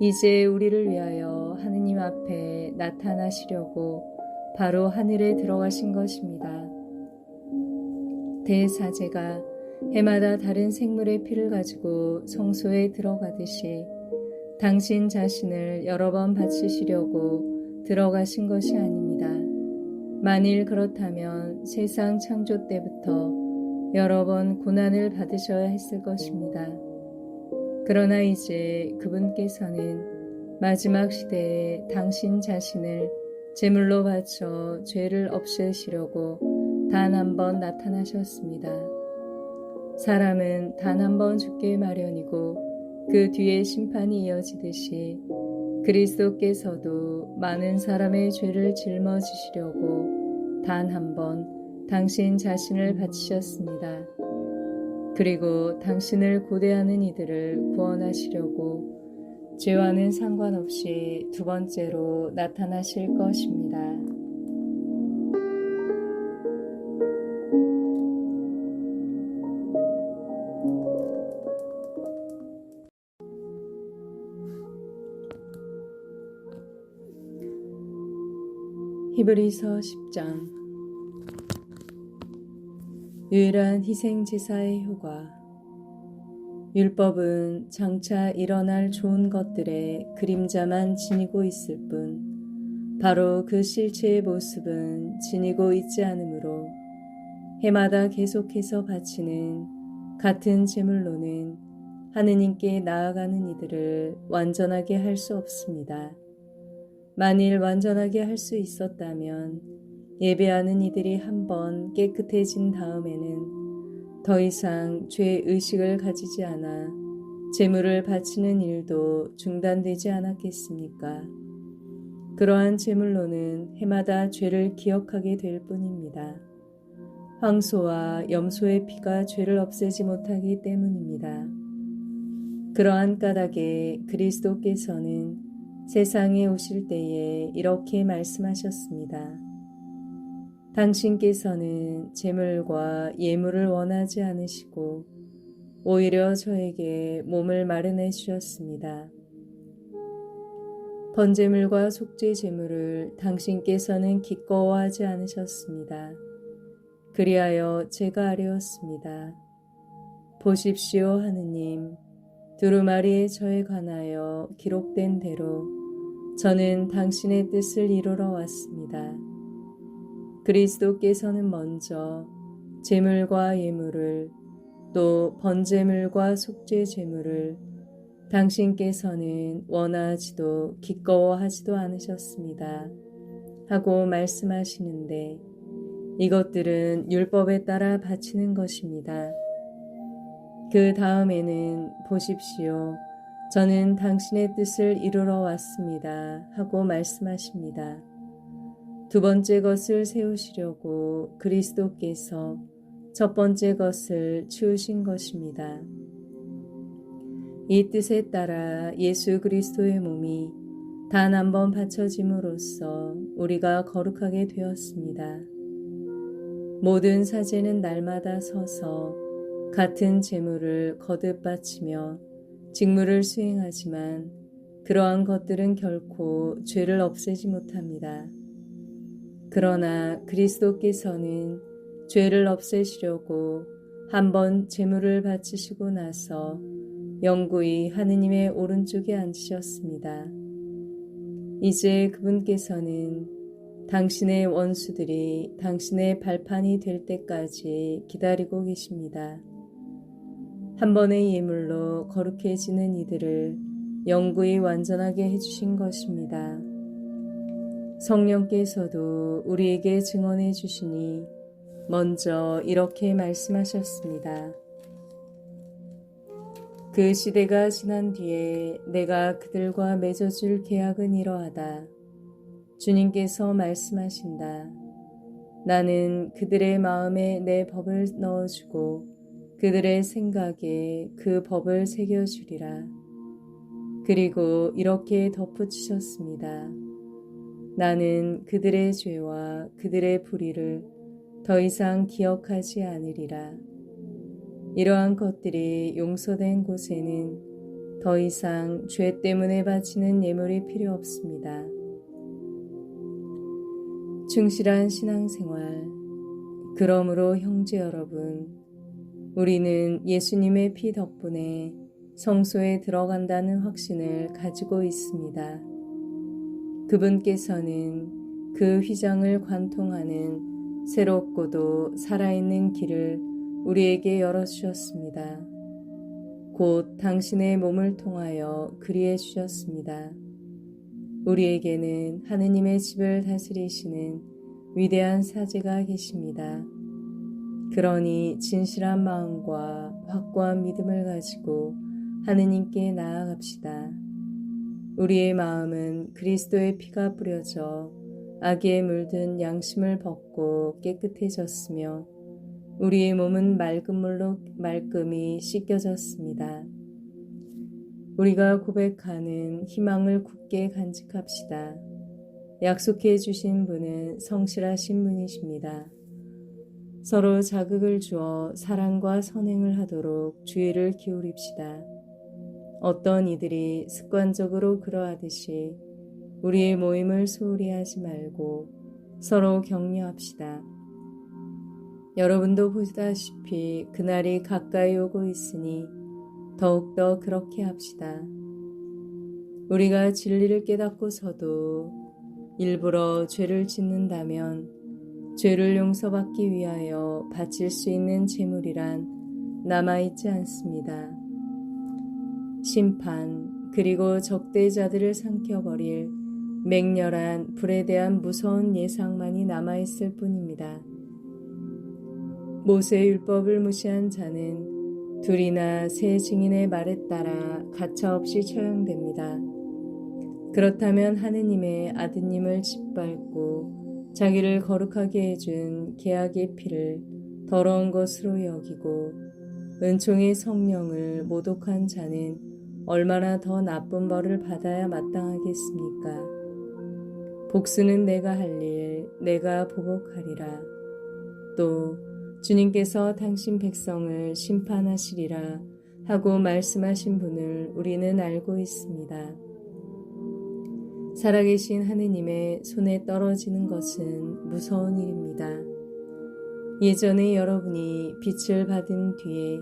이제 우리를 위하여 하느님 앞에 나타나시려고 바로 하늘에 들어가신 것입니다. 대사제가 해마다 다른 생물의 피를 가지고 성소에 들어가듯이 당신 자신을 여러 번 바치시려고 들어가신 것이 아닙니다. 만일 그렇다면 세상 창조 때부터 여러 번 고난을 받으셔야 했을 것입니다. 그러나 이제 그분께서는 마지막 시대에 당신 자신을 제물로 바쳐 죄를 없애시려고 단 한 번 나타나셨습니다. 사람은 단 한 번 죽게 마련이고 그 뒤에 심판이 이어지듯이 그리스도께서도 많은 사람의 죄를 짊어지시려고 단 한 번 당신 자신을 바치셨습니다. 그리고 당신을 고대하는 이들을 구원하시려고 죄와는 상관없이 두 번째로 나타나실 것입니다. 히브리서 10장. 유일한 희생제사의 효과. 율법은 장차 일어날 좋은 것들의 그림자만 지니고 있을 뿐 바로 그 실체의 모습은 지니고 있지 않으므로 해마다 계속해서 바치는 같은 제물로는 하느님께 나아가는 이들을 완전하게 할 수 없습니다. 만일 완전하게 할 수 있었다면 예배하는 이들이 한번 깨끗해진 다음에는 더 이상 죄 의식을 가지지 않아 제물을 바치는 일도 중단되지 않았겠습니까? 그러한 제물로는 해마다 죄를 기억하게 될 뿐입니다. 황소와 염소의 피가 죄를 없애지 못하기 때문입니다. 그러한 까닭에 그리스도께서는 세상에 오실 때에 이렇게 말씀하셨습니다. 당신께서는 제물과 예물을 원하지 않으시고 오히려 저에게 몸을 마련해 주셨습니다. 번제물과 속죄 제물을 당신께서는 기꺼워하지 않으셨습니다. 그리하여 제가 아뢰었습니다. 보십시오, 하느님. 두루마리의 저에 관하여 기록된 대로 저는 당신의 뜻을 이루러 왔습니다. 그리스도께서는 먼저 제물과 예물을 또 번제물과 속죄 제물을 당신께서는 원하지도 기꺼워하지도 않으셨습니다. 하고 말씀하시는데 이것들은 율법에 따라 바치는 것입니다. 그 다음에는 보십시오. 저는 당신의 뜻을 이루러 왔습니다. 하고 말씀하십니다. 두 번째 것을 세우시려고 그리스도께서 첫 번째 것을 치우신 것입니다. 이 뜻에 따라 예수 그리스도의 몸이 단 한 번 바쳐짐으로써 우리가 거룩하게 되었습니다. 모든 사제는 날마다 서서 같은 제물을 거듭 바치며 직무를 수행하지만 그러한 것들은 결코 죄를 없애지 못합니다. 그러나 그리스도께서는 죄를 없애시려고 한 번 제물을 바치시고 나서 영구히 하느님의 오른쪽에 앉으셨습니다. 이제 그분께서는 당신의 원수들이 당신의 발판이 될 때까지 기다리고 계십니다. 한 번의 예물로 거룩해지는 이들을 영구히 완전하게 해주신 것입니다. 성령께서도 우리에게 증언해 주시니 먼저 이렇게 말씀하셨습니다. 그 시대가 지난 뒤에 내가 그들과 맺어줄 계약은 이러하다. 주님께서 말씀하신다. 나는 그들의 마음에 내 법을 넣어주고 그들의 생각에 그 법을 새겨주리라. 그리고 이렇게 덧붙이셨습니다. 나는 그들의 죄와 그들의 불의를 더 이상 기억하지 않으리라. 이러한 것들이 용서된 곳에는 더 이상 죄 때문에 바치는 예물이 필요 없습니다. 충실한 신앙생활. 그러므로 형제 여러분, 우리는 예수님의 피 덕분에 성소에 들어간다는 확신을 가지고 있습니다. 그분께서는 그 휘장을 관통하는 새롭고도 살아있는 길을 우리에게 열어주셨습니다. 곧 당신의 몸을 통하여 그리해 주셨습니다. 우리에게는 하느님의 집을 다스리시는 위대한 사제가 계십니다. 그러니 진실한 마음과 확고한 믿음을 가지고 하느님께 나아갑시다. 우리의 마음은 그리스도의 피가 뿌려져 악에 물든 양심을 벗고 깨끗해졌으며 우리의 몸은 맑은 물로 말끔히 씻겨졌습니다. 우리가 고백하는 희망을 굳게 간직합시다. 약속해 주신 분은 성실하신 분이십니다. 서로 자극을 주어 사랑과 선행을 하도록 주의를 기울입시다. 어떤 이들이 습관적으로 그러하듯이 우리의 모임을 소홀히 하지 말고 서로 격려합시다. 여러분도 보시다시피 그날이 가까이 오고 있으니 더욱더 그렇게 합시다. 우리가 진리를 깨닫고서도 일부러 죄를 짓는다면 죄를 용서받기 위하여 바칠 수 있는 제물이란 남아있지 않습니다. 심판 그리고 적대자들을 삼켜버릴 맹렬한 불에 대한 무서운 예상만이 남아있을 뿐입니다. 모세의 율법을 무시한 자는 둘이나 세 증인의 말에 따라 가차없이 처형됩니다. 그렇다면 하느님의 아드님을 짓밟고 자기를 거룩하게 해준 계약의 피를 더러운 것으로 여기고 은총의 성령을 모독한 자는 얼마나 더 나쁜 벌을 받아야 마땅하겠습니까? 복수는 내가 할 일, 내가 보복하리라. 또 주님께서 당신 백성을 심판하시리라 하고 말씀하신 분을 우리는 알고 있습니다. 살아계신 하느님의 손에 떨어지는 것은 무서운 일입니다. 예전에 여러분이 빛을 받은 뒤에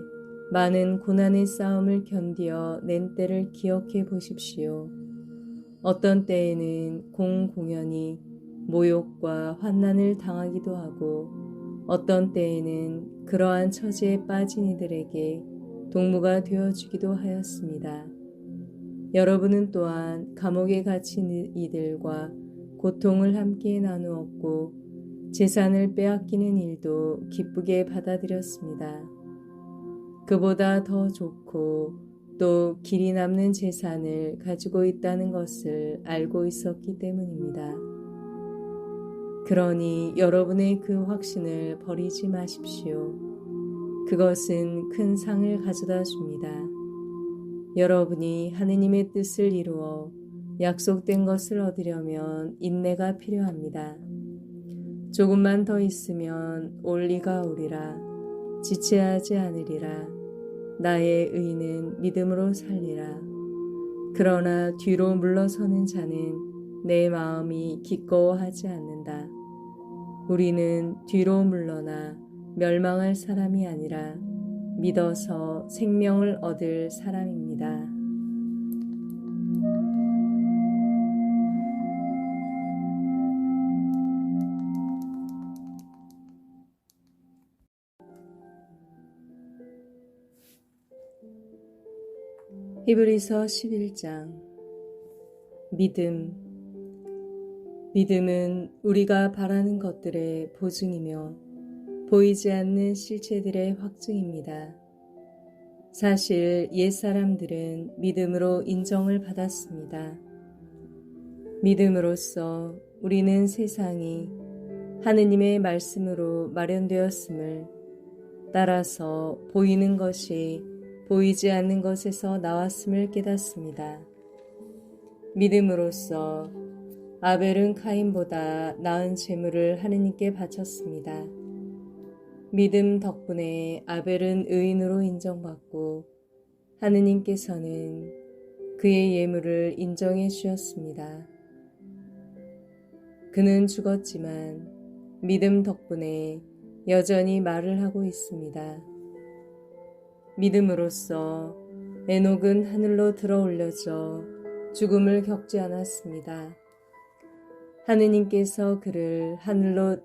많은 고난의 싸움을 견디어 낸 때를 기억해 보십시오. 어떤 때에는 공공연히 모욕과 환난을 당하기도 하고 어떤 때에는 그러한 처지에 빠진 이들에게 동무가 되어주기도 하였습니다. 여러분은 또한 감옥에 갇힌 이들과 고통을 함께 나누었고 재산을 빼앗기는 일도 기쁘게 받아들였습니다. 그보다 더 좋고 또 길이 남는 재산을 가지고 있다는 것을 알고 있었기 때문입니다. 그러니 여러분의 그 확신을 버리지 마십시오. 그것은 큰 상을 가져다 줍니다. 여러분이 하느님의 뜻을 이루어 약속된 것을 얻으려면 인내가 필요합니다. 조금만 더 있으면 올 이가 오리라. 지체하지 않으리라. 나의 의는 믿음으로 살리라. 그러나 뒤로 물러서는 자는 내 마음이 기꺼워하지 않는다. 우리는 뒤로 물러나 멸망할 사람이 아니라 믿어서 생명을 얻을 사람입니다. 히브리서 11장. 믿음은 우리가 바라는 것들의 보증이며 보이지 않는 실체들의 확증입니다. 사실 옛사람들은 믿음으로 인정을 받았습니다. 믿음으로써 우리는 세상이 하느님의 말씀으로 마련되었음을, 따라서 보이는 것이 보이지 않는 것에서 나왔음을 깨닫습니다. 믿음으로써 아벨은 카인보다 나은 제물을 하느님께 바쳤습니다. 믿음 덕분에 아벨은 의인으로 인정받고 하느님께서는 그의 예물을 인정해 주셨습니다. 그는 죽었지만 믿음 덕분에 여전히 말을 하고 있습니다. 믿음으로써 에녹은 하늘로 들어 올려져 죽음을 겪지 않았습니다. 하느님께서 그를 하늘로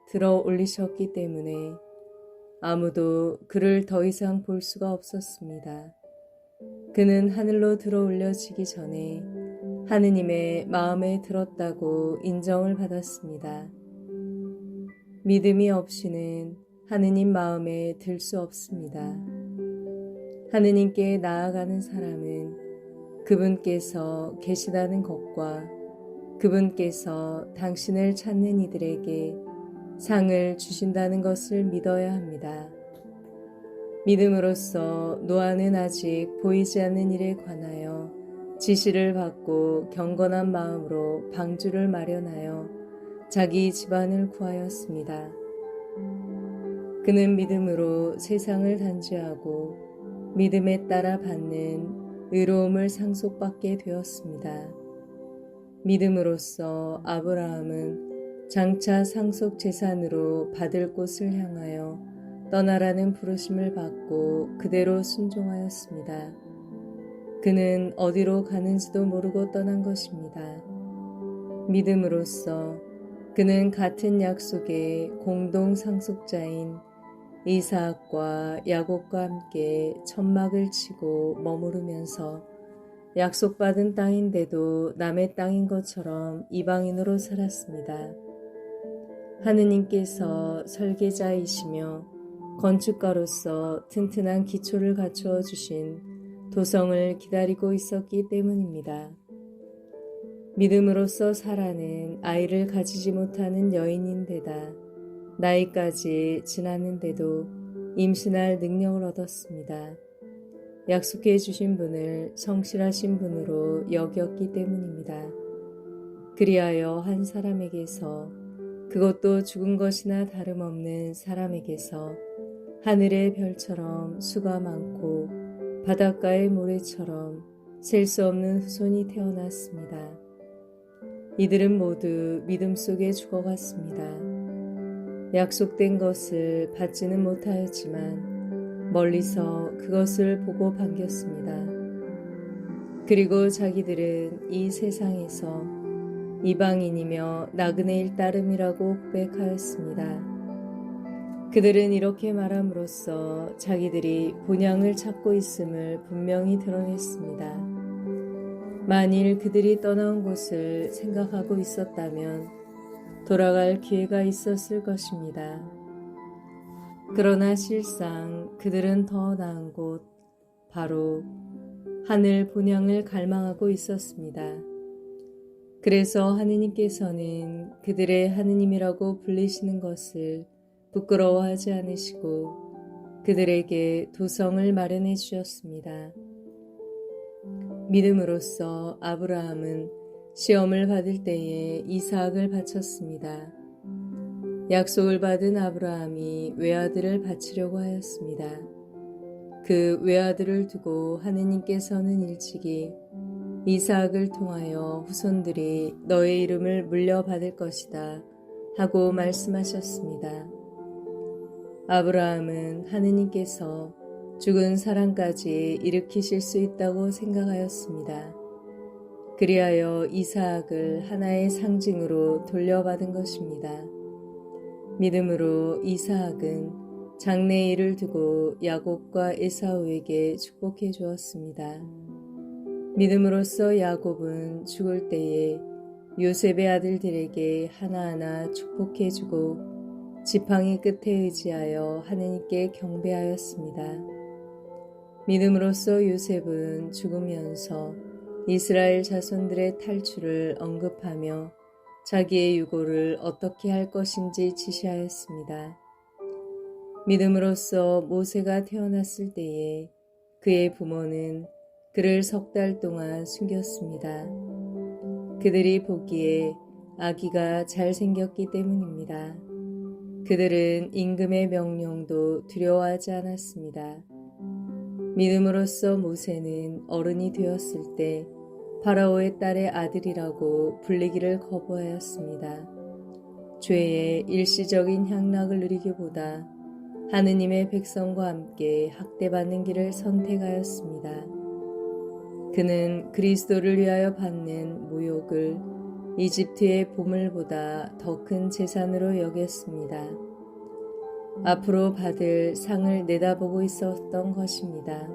들어 올리셨기 때문에 아무도 그를 더 이상 볼 수가 없었습니다. 그는 하늘로 들어 올려지기 전에 하느님의 마음에 들었다고 인정을 받았습니다. 믿음이 없이는 하느님 마음에 들 수 없습니다. 하느님께 나아가는 사람은 그분께서 계시다는 것과 그분께서 당신을 찾는 이들에게 상을 주신다는 것을 믿어야 합니다. 믿음으로써 노아는 아직 보이지 않는 일에 관하여 지시를 받고 경건한 마음으로 방주를 마련하여 자기 집안을 구하였습니다. 그는 믿음으로 세상을 단죄하고 믿음에 따라 받는 의로움을 상속받게 되었습니다. 믿음으로써 아브라함은 장차 상속 재산으로 받을 곳을 향하여 떠나라는 부르심을 받고 그대로 순종하였습니다. 그는 어디로 가는지도 모르고 떠난 것입니다. 믿음으로써 그는 같은 약속의 공동 상속자인 이삭과 야곱과 함께 천막을 치고 머무르면서 약속받은 땅인데도 남의 땅인 것처럼 이방인으로 살았습니다. 하느님께서 설계자이시며 건축가로서 튼튼한 기초를 갖추어 주신 도성을 기다리고 있었기 때문입니다. 믿음으로써 사라는 아이를 가지지 못하는 여인인데다 나이까지 지났는데도 임신할 능력을 얻었습니다. 약속해 주신 분을 성실하신 분으로 여겼기 때문입니다. 그리하여 한 사람에게서, 그것도 죽은 것이나 다름없는 사람에게서 하늘의 별처럼 수가 많고 바닷가의 모래처럼 셀 수 없는 후손이 태어났습니다. 이들은 모두 믿음 속에 죽어갔습니다. 약속된 것을 받지는 못하였지만 멀리서 그것을 보고 반겼습니다. 그리고 자기들은 이 세상에서 이방인이며 나그네일 따름이라고 고백하였습니다. 그들은 이렇게 말함으로써 자기들이 본향을 찾고 있음을 분명히 드러냈습니다. 만일 그들이 떠나온 곳을 생각하고 있었다면 돌아갈 기회가 있었을 것입니다. 그러나 실상 그들은 더 나은 곳, 바로 하늘 본향을 갈망하고 있었습니다. 그래서 하느님께서는 그들의 하느님이라고 불리시는 것을 부끄러워하지 않으시고 그들에게 도성을 마련해 주셨습니다. 믿음으로써 아브라함은 시험을 받을 때에 이삭을 바쳤습니다. 약속을 받은 아브라함이 외아들을 바치려고 하였습니다. 그 외아들을 두고 하느님께서는 일찍이 이삭을 통하여 후손들이 너의 이름을 물려받을 것이다 하고 말씀하셨습니다. 아브라함은 하느님께서 죽은 사람까지 일으키실 수 있다고 생각하였습니다. 그리하여 이삭을 하나의 상징으로 돌려받은 것입니다. 믿음으로 이삭은 장래일을 두고 야곱과 에사우에게 축복해 주었습니다. 믿음으로써 야곱은 죽을 때에 요셉의 아들들에게 하나하나 축복해 주고 지팡이 끝에 의지하여 하느님께 경배하였습니다. 믿음으로써 요셉은 죽으면서 이스라엘 자손들의 탈출을 언급하며 자기의 유고를 어떻게 할 것인지 지시하였습니다. 믿음으로써 모세가 태어났을 때에 그의 부모는 그를 3달 동안 숨겼습니다. 그들이 보기에 아기가 잘생겼기 때문입니다. 그들은 임금의 명령도 두려워하지 않았습니다. 믿음으로써 모세는 어른이 되었을 때 파라오의 딸의 아들이라고 불리기를 거부하였습니다. 죄의 일시적인 향락을 누리기보다 하느님의 백성과 함께 학대받는 길을 선택하였습니다. 그는 그리스도를 위하여 받는 모욕을 이집트의 보물보다 더 큰 재산으로 여겼습니다. 앞으로 받을 상을 내다보고 있었던 것입니다.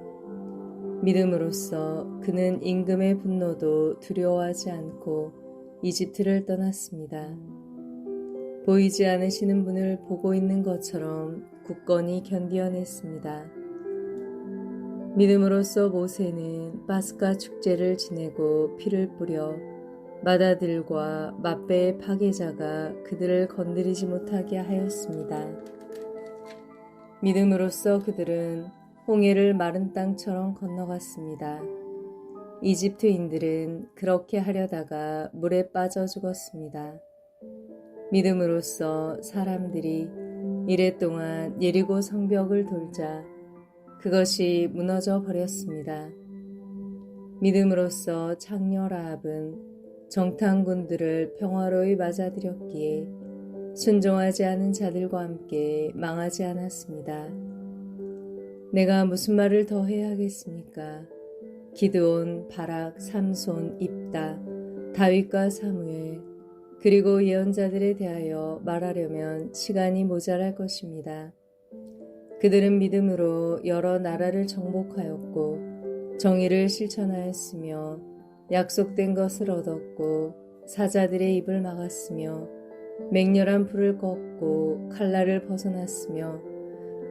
믿음으로써 그는 임금의 분노도 두려워하지 않고 이집트를 떠났습니다. 보이지 않으시는 분을 보고 있는 것처럼 굳건히 견디어냈습니다. 믿음으로써 모세는 파스카 축제를 지내고 피를 뿌려 맏아들과 맏배의 파괴자가 그들을 건드리지 못하게 하였습니다. 믿음으로써 그들은 홍해를 마른 땅처럼 건너갔습니다. 이집트인들은 그렇게 하려다가 물에 빠져 죽었습니다. 믿음으로써 사람들이 이랫동안 예리고 성벽을 돌자 그것이 무너져 버렸습니다. 믿음으로써 창녀 라합은 정탐꾼들을 평화로이 맞아들였기에 순종하지 않은 자들과 함께 망하지 않았습니다. 내가 무슨 말을 더 해야 하겠습니까? 기드온, 바락, 삼손, 입다, 다윗과 사무엘, 그리고 예언자들에 대하여 말하려면 시간이 모자랄 것입니다. 그들은 믿음으로 여러 나라를 정복하였고 정의를 실천하였으며 약속된 것을 얻었고 사자들의 입을 막았으며 맹렬한 불을 껐고 칼날을 벗어났으며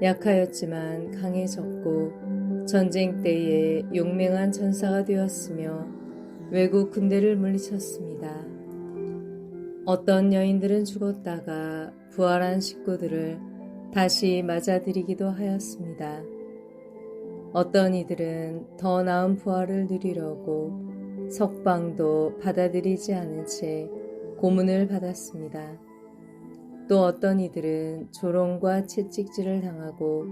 약하였지만 강해졌고 전쟁 때에 용맹한 전사가 되었으며 외국 군대를 물리쳤습니다. 어떤 여인들은 죽었다가 부활한 식구들을 다시 맞아들이기도 하였습니다. 어떤 이들은 더 나은 부활을 누리려고 석방도 받아들이지 않은 채 고문을 받았습니다. 또 어떤 이들은 조롱과 채찍질을 당하고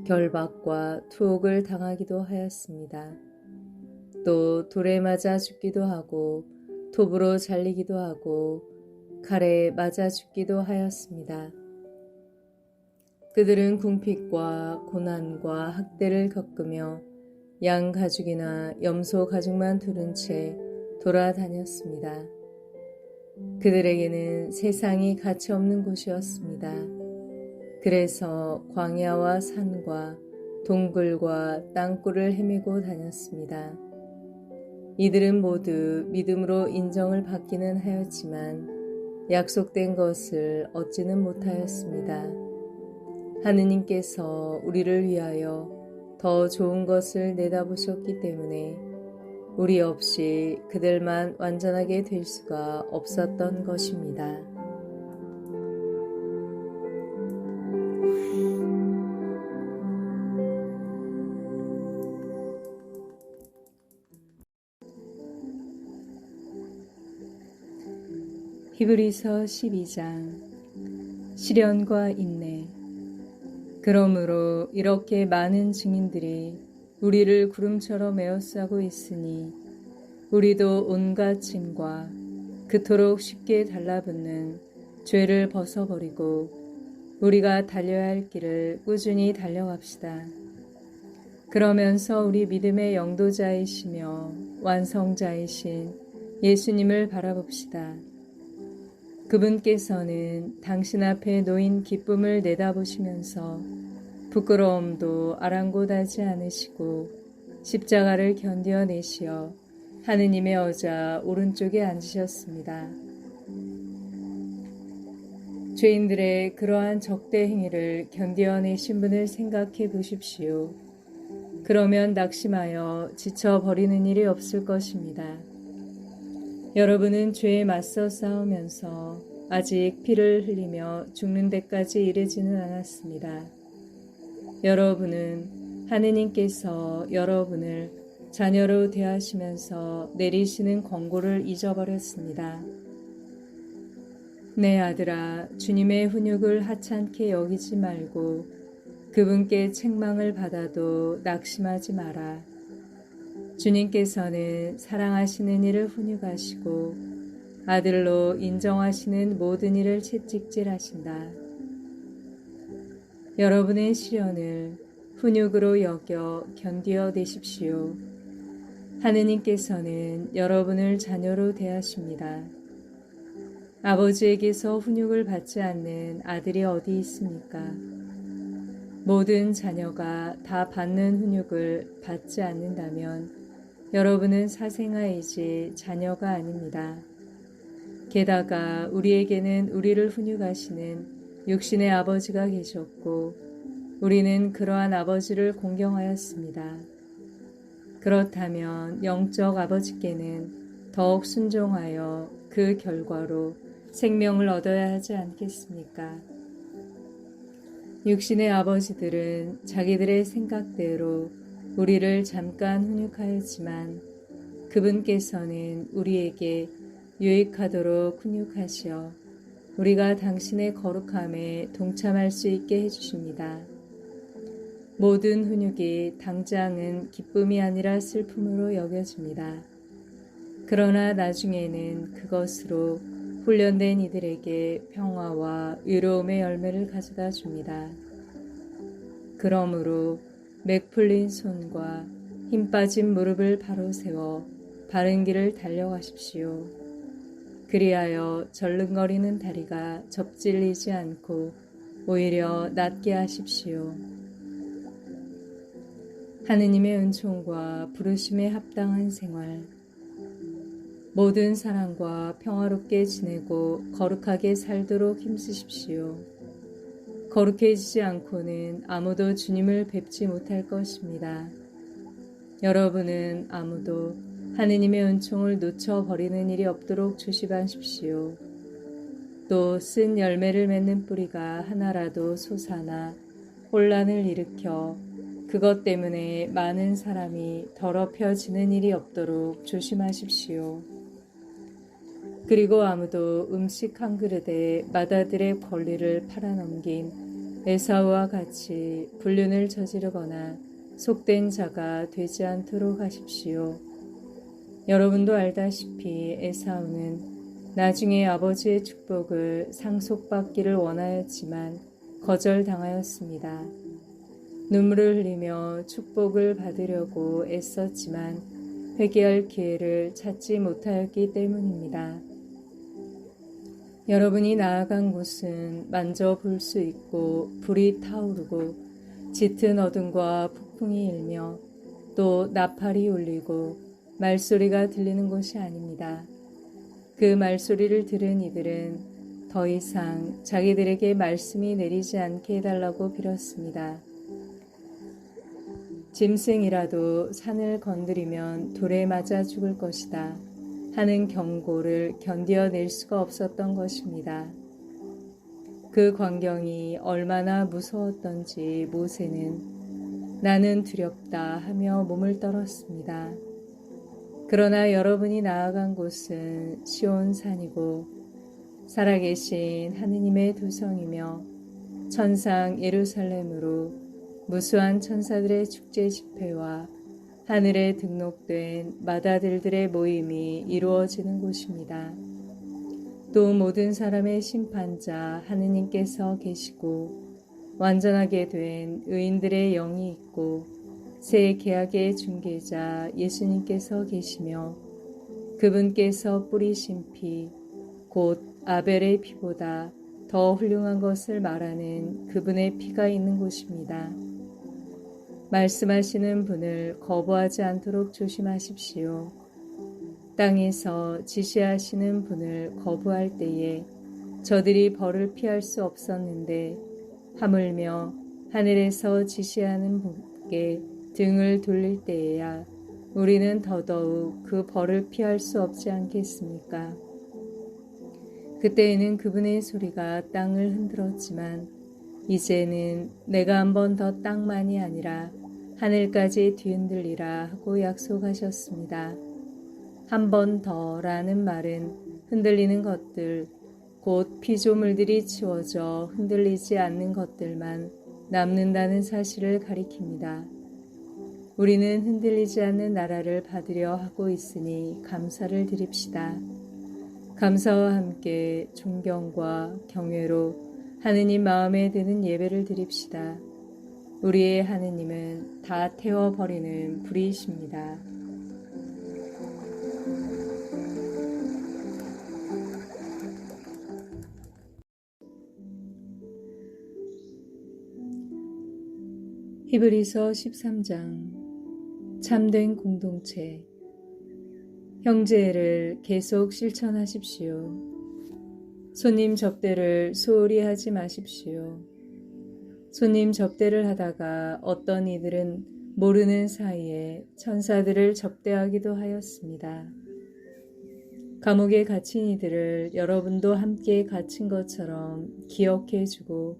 결박과 투옥을 당하기도 하였습니다. 또 돌에 맞아 죽기도 하고 톱으로 잘리기도 하고 칼에 맞아 죽기도 하였습니다. 그들은 궁핍과 고난과 학대를 겪으며 양 가죽이나 염소 가죽만 두른 채 돌아다녔습니다. 그들에게는 세상이 가치없는 곳이었습니다. 그래서 광야와 산과 동굴과 땅굴을 헤매고 다녔습니다. 이들은 모두 믿음으로 인정을 받기는 하였지만 약속된 것을 얻지는 못하였습니다. 하느님께서 우리를 위하여 더 좋은 것을 내다보셨기 때문에 우리 없이 그들만 완전하게 될 수가 없었던 것입니다. 히브리서 12장 시련과 인내. 그러므로 이렇게 많은 증인들이 우리를 구름처럼 에워싸고 있으니 우리도 온갖 짐과 그토록 쉽게 달라붙는 죄를 벗어버리고 우리가 달려야 할 길을 꾸준히 달려갑시다. 그러면서 우리 믿음의 영도자이시며 완성자이신 예수님을 바라봅시다. 그분께서는 당신 앞에 놓인 기쁨을 내다보시면서 부끄러움도 아랑곳하지 않으시고 십자가를 견뎌내시어 하느님의 어자 오른쪽에 앉으셨습니다. 죄인들의 그러한 적대 행위를 견뎌내신 분을 생각해 보십시오. 그러면 낙심하여 지쳐버리는 일이 없을 것입니다. 여러분은 죄에 맞서 싸우면서 아직 피를 흘리며 죽는 데까지 이르지는 않았습니다. 여러분은 하느님께서 여러분을 자녀로 대하시면서 내리시는 권고를 잊어버렸습니다. 내 아들아, 주님의 훈육을 하찮게 여기지 말고 그분께 책망을 받아도 낙심하지 마라. 주님께서는 사랑하시는 이를 훈육하시고 아들로 인정하시는 모든 이를 채찍질하신다. 여러분의 시련을 훈육으로 여겨 견디어내십시오. 하느님께서는 여러분을 자녀로 대하십니다. 아버지에게서 훈육을 받지 않는 아들이 어디 있습니까? 모든 자녀가 다 받는 훈육을 받지 않는다면 여러분은 사생아이지 자녀가 아닙니다. 게다가 우리에게는 우리를 훈육하시는 육신의 아버지가 계셨고 우리는 그러한 아버지를 공경하였습니다. 그렇다면 영적 아버지께는 더욱 순종하여 그 결과로 생명을 얻어야 하지 않겠습니까? 육신의 아버지들은 자기들의 생각대로 우리를 잠깐 훈육하였지만 그분께서는 우리에게 유익하도록 훈육하시어 우리가 당신의 거룩함에 동참할 수 있게 해주십니다. 모든 훈육이 당장은 기쁨이 아니라 슬픔으로 여겨집니다. 그러나 나중에는 그것으로 훈련된 이들에게 평화와 의로움의 열매를 가져다 줍니다. 그러므로 맥 풀린 손과 힘 빠진 무릎을 바로 세워 바른 길을 달려가십시오. 그리하여 절름거리는 다리가 접질리지 않고 오히려 낫게 하십시오. 하느님의 은총과 부르심에 합당한 생활, 모든 사람과 평화롭게 지내고 거룩하게 살도록 힘쓰십시오. 거룩해지지 않고는 아무도 주님을 뵙지 못할 것입니다. 여러분은 아무도 하느님의 은총을 놓쳐버리는 일이 없도록 조심하십시오. 또 쓴 열매를 맺는 뿌리가 하나라도 솟아나 혼란을 일으켜 그것 때문에 많은 사람이 더럽혀지는 일이 없도록 조심하십시오. 그리고 아무도 음식 한 그릇에 맏아들의 권리를 팔아넘긴 에사우와 같이 불륜을 저지르거나 속된 자가 되지 않도록 하십시오. 여러분도 알다시피 에사우는 나중에 아버지의 축복을 상속받기를 원하였지만 거절당하였습니다. 눈물을 흘리며 축복을 받으려고 애썼지만 회개할 기회를 찾지 못하였기 때문입니다. 여러분이 나아간 곳은 만져볼 수 있고 불이 타오르고 짙은 어둠과 폭풍이 일며 또 나팔이 울리고 말소리가 들리는 곳이 아닙니다. 그 말소리를 들은 이들은 더 이상 자기들에게 말씀이 내리지 않게 해달라고 빌었습니다. 짐승이라도 산을 건드리면 돌에 맞아 죽을 것이다 하는 경고를 견뎌낼 수가 없었던 것입니다. 그 광경이 얼마나 무서웠던지 모세는 나는 두렵다 하며 몸을 떨었습니다. 그러나 여러분이 나아간 곳은 시온산이고 살아계신 하느님의 도성이며 천상 예루살렘으로 무수한 천사들의 축제 집회와 하늘에 등록된 맏아들들의 모임이 이루어지는 곳입니다. 또 모든 사람의 심판자 하느님께서 계시고 완전하게 된 의인들의 영이 있고 새 계약의 중개자 예수님께서 계시며 그분께서 뿌리신 피, 곧 아벨의 피보다 더 훌륭한 것을 말하는 그분의 피가 있는 곳입니다. 말씀하시는 분을 거부하지 않도록 조심하십시오. 땅에서 지시하시는 분을 거부할 때에 저들이 벌을 피할 수 없었는데 하물며 하늘에서 지시하는 분께 등을 돌릴 때에야 우리는 더더욱 그 벌을 피할 수 없지 않겠습니까? 그때에는 그분의 소리가 땅을 흔들었지만 이제는 내가 한 번 더 땅만이 아니라 하늘까지 뒤흔들리라 하고 약속하셨습니다. 한 번 더라는 말은 흔들리는 것들, 곧 피조물들이 치워져 흔들리지 않는 것들만 남는다는 사실을 가리킵니다. 우리는 흔들리지 않는 나라를 받으려 하고 있으니 감사를 드립시다. 감사와 함께 존경과 경외로 하느님 마음에 드는 예배를 드립시다. 우리의 하느님은 다 태워버리는 불이십니다. 히브리서 13장 참된 공동체 형제를 계속 실천하십시오. 손님 접대를 소홀히 하지 마십시오. 손님 접대를 하다가 어떤 이들은 모르는 사이에 천사들을 접대하기도 하였습니다. 감옥에 갇힌 이들을 여러분도 함께 갇힌 것처럼 기억해주고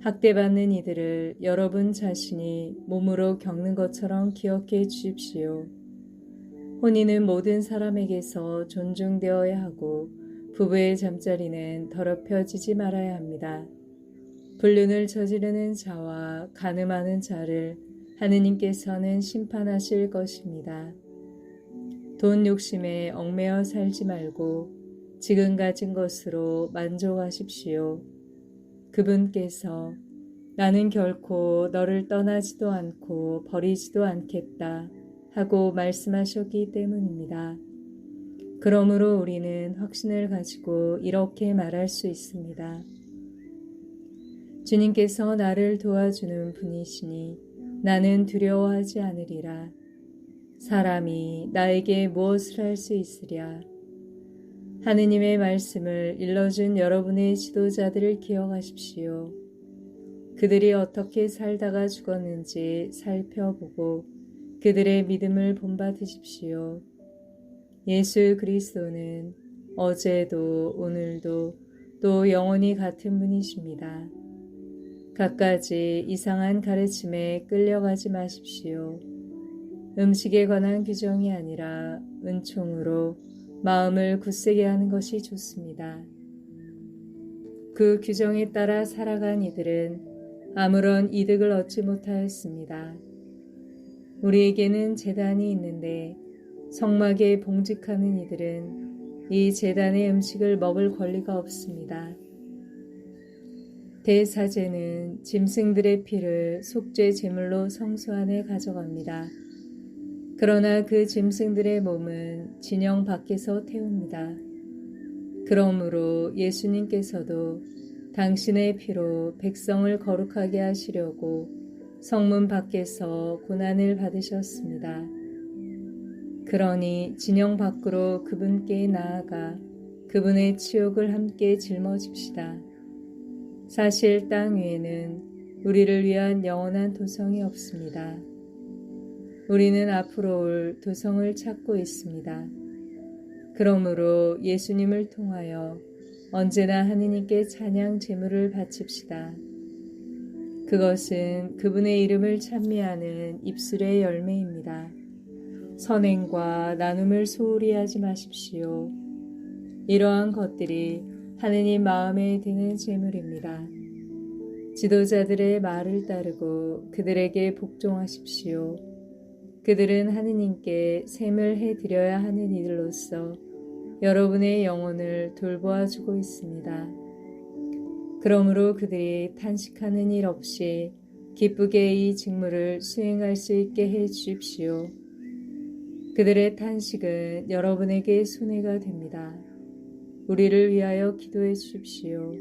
학대받는 이들을 여러분 자신이 몸으로 겪는 것처럼 기억해 주십시오. 혼인은 모든 사람에게서 존중되어야 하고 부부의 잠자리는 더럽혀지지 말아야 합니다. 불륜을 저지르는 자와 간음하는 자를 하느님께서는 심판하실 것입니다. 돈 욕심에 얽매여 살지 말고 지금 가진 것으로 만족하십시오. 그분께서 나는 결코 너를 떠나지도 않고 버리지도 않겠다 하고 말씀하셨기 때문입니다. 그러므로 우리는 확신을 가지고 이렇게 말할 수 있습니다. 주님께서 나를 도와주는 분이시니 나는 두려워하지 않으리라. 사람이 나에게 무엇을 할 수 있으랴. 하느님의 말씀을 일러준 여러분의 지도자들을 기억하십시오. 그들이 어떻게 살다가 죽었는지 살펴보고 그들의 믿음을 본받으십시오. 예수 그리스도는 어제도 오늘도 또 영원히 같은 분이십니다. 갖가지 이상한 가르침에 끌려가지 마십시오. 음식에 관한 규정이 아니라 은총으로 마음을 굳세게 하는 것이 좋습니다. 그 규정에 따라 살아간 이들은 아무런 이득을 얻지 못하였습니다. 우리에게는 제단이 있는데 성막에 봉직하는 이들은 이 제단의 음식을 먹을 권리가 없습니다. 대사제는 짐승들의 피를 속죄 제물로 성소 안에 가져갑니다. 그러나 그 짐승들의 몸은 진영 밖에서 태웁니다. 그러므로 예수님께서도 당신의 피로 백성을 거룩하게 하시려고 성문 밖에서 고난을 받으셨습니다. 그러니 진영 밖으로 그분께 나아가 그분의 치욕을 함께 짊어집시다. 사실 땅 위에는 우리를 위한 영원한 도성이 없습니다. 우리는 앞으로 올 도성을 찾고 있습니다. 그러므로 예수님을 통하여 언제나 하느님께 찬양 제물을 바칩시다. 그것은 그분의 이름을 찬미하는 입술의 열매입니다. 선행과 나눔을 소홀히 하지 마십시오. 이러한 것들이 하느님 마음에 드는 제물입니다. 지도자들의 말을 따르고 그들에게 복종하십시오. 그들은 하느님께 셈을 해드려야 하는 이들로서 여러분의 영혼을 돌보아 주고 있습니다. 그러므로 그들이 탄식하는 일 없이 기쁘게 이 직무를 수행할 수 있게 해 주십시오. 그들의 탄식은 여러분에게 손해가 됩니다. 우리를 위하여 기도해 주십시오.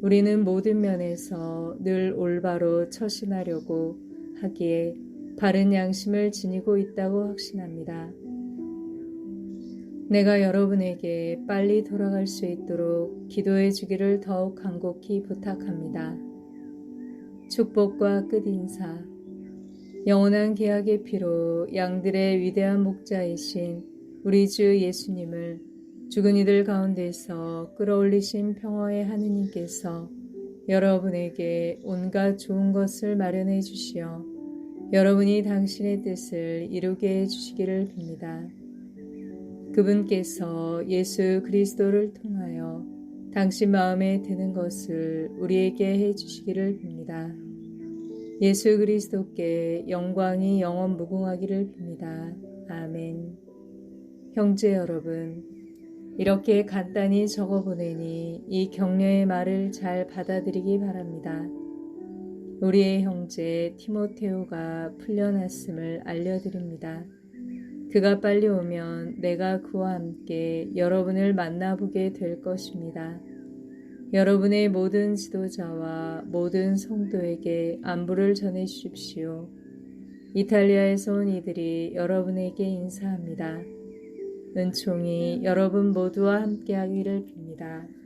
우리는 모든 면에서 늘 올바로 처신하려고 하기에 바른 양심을 지니고 있다고 확신합니다. 내가 여러분에게 빨리 돌아갈 수 있도록 기도해 주기를 더욱 간곡히 부탁합니다. 축복과 끝인사. 영원한 계약의 피로 양들의 위대한 목자이신 우리 주 예수님을 죽은 이들 가운데서 끌어올리신 평화의 하느님께서 여러분에게 온갖 좋은 것을 마련해 주시어 여러분이 당신의 뜻을 이루게 해 주시기를 빕니다. 그분께서 예수 그리스도를 통하여 당신 마음에 드는 것을 우리에게 해 주시기를 빕니다. 예수 그리스도께 영광이 영원 무궁하기를 빕니다. 아멘. 형제 여러분, 이렇게 간단히 적어보내니 이 격려의 말을 잘 받아들이기 바랍니다. 우리의 형제 티모테오가 풀려났음을 알려드립니다. 그가 빨리 오면 내가 그와 함께 여러분을 만나보게 될 것입니다. 여러분의 모든 지도자와 모든 성도에게 안부를 전해 주십시오. 이탈리아에서 온 이들이 여러분에게 인사합니다. 은총이 여러분 모두와 함께하기를 빕니다.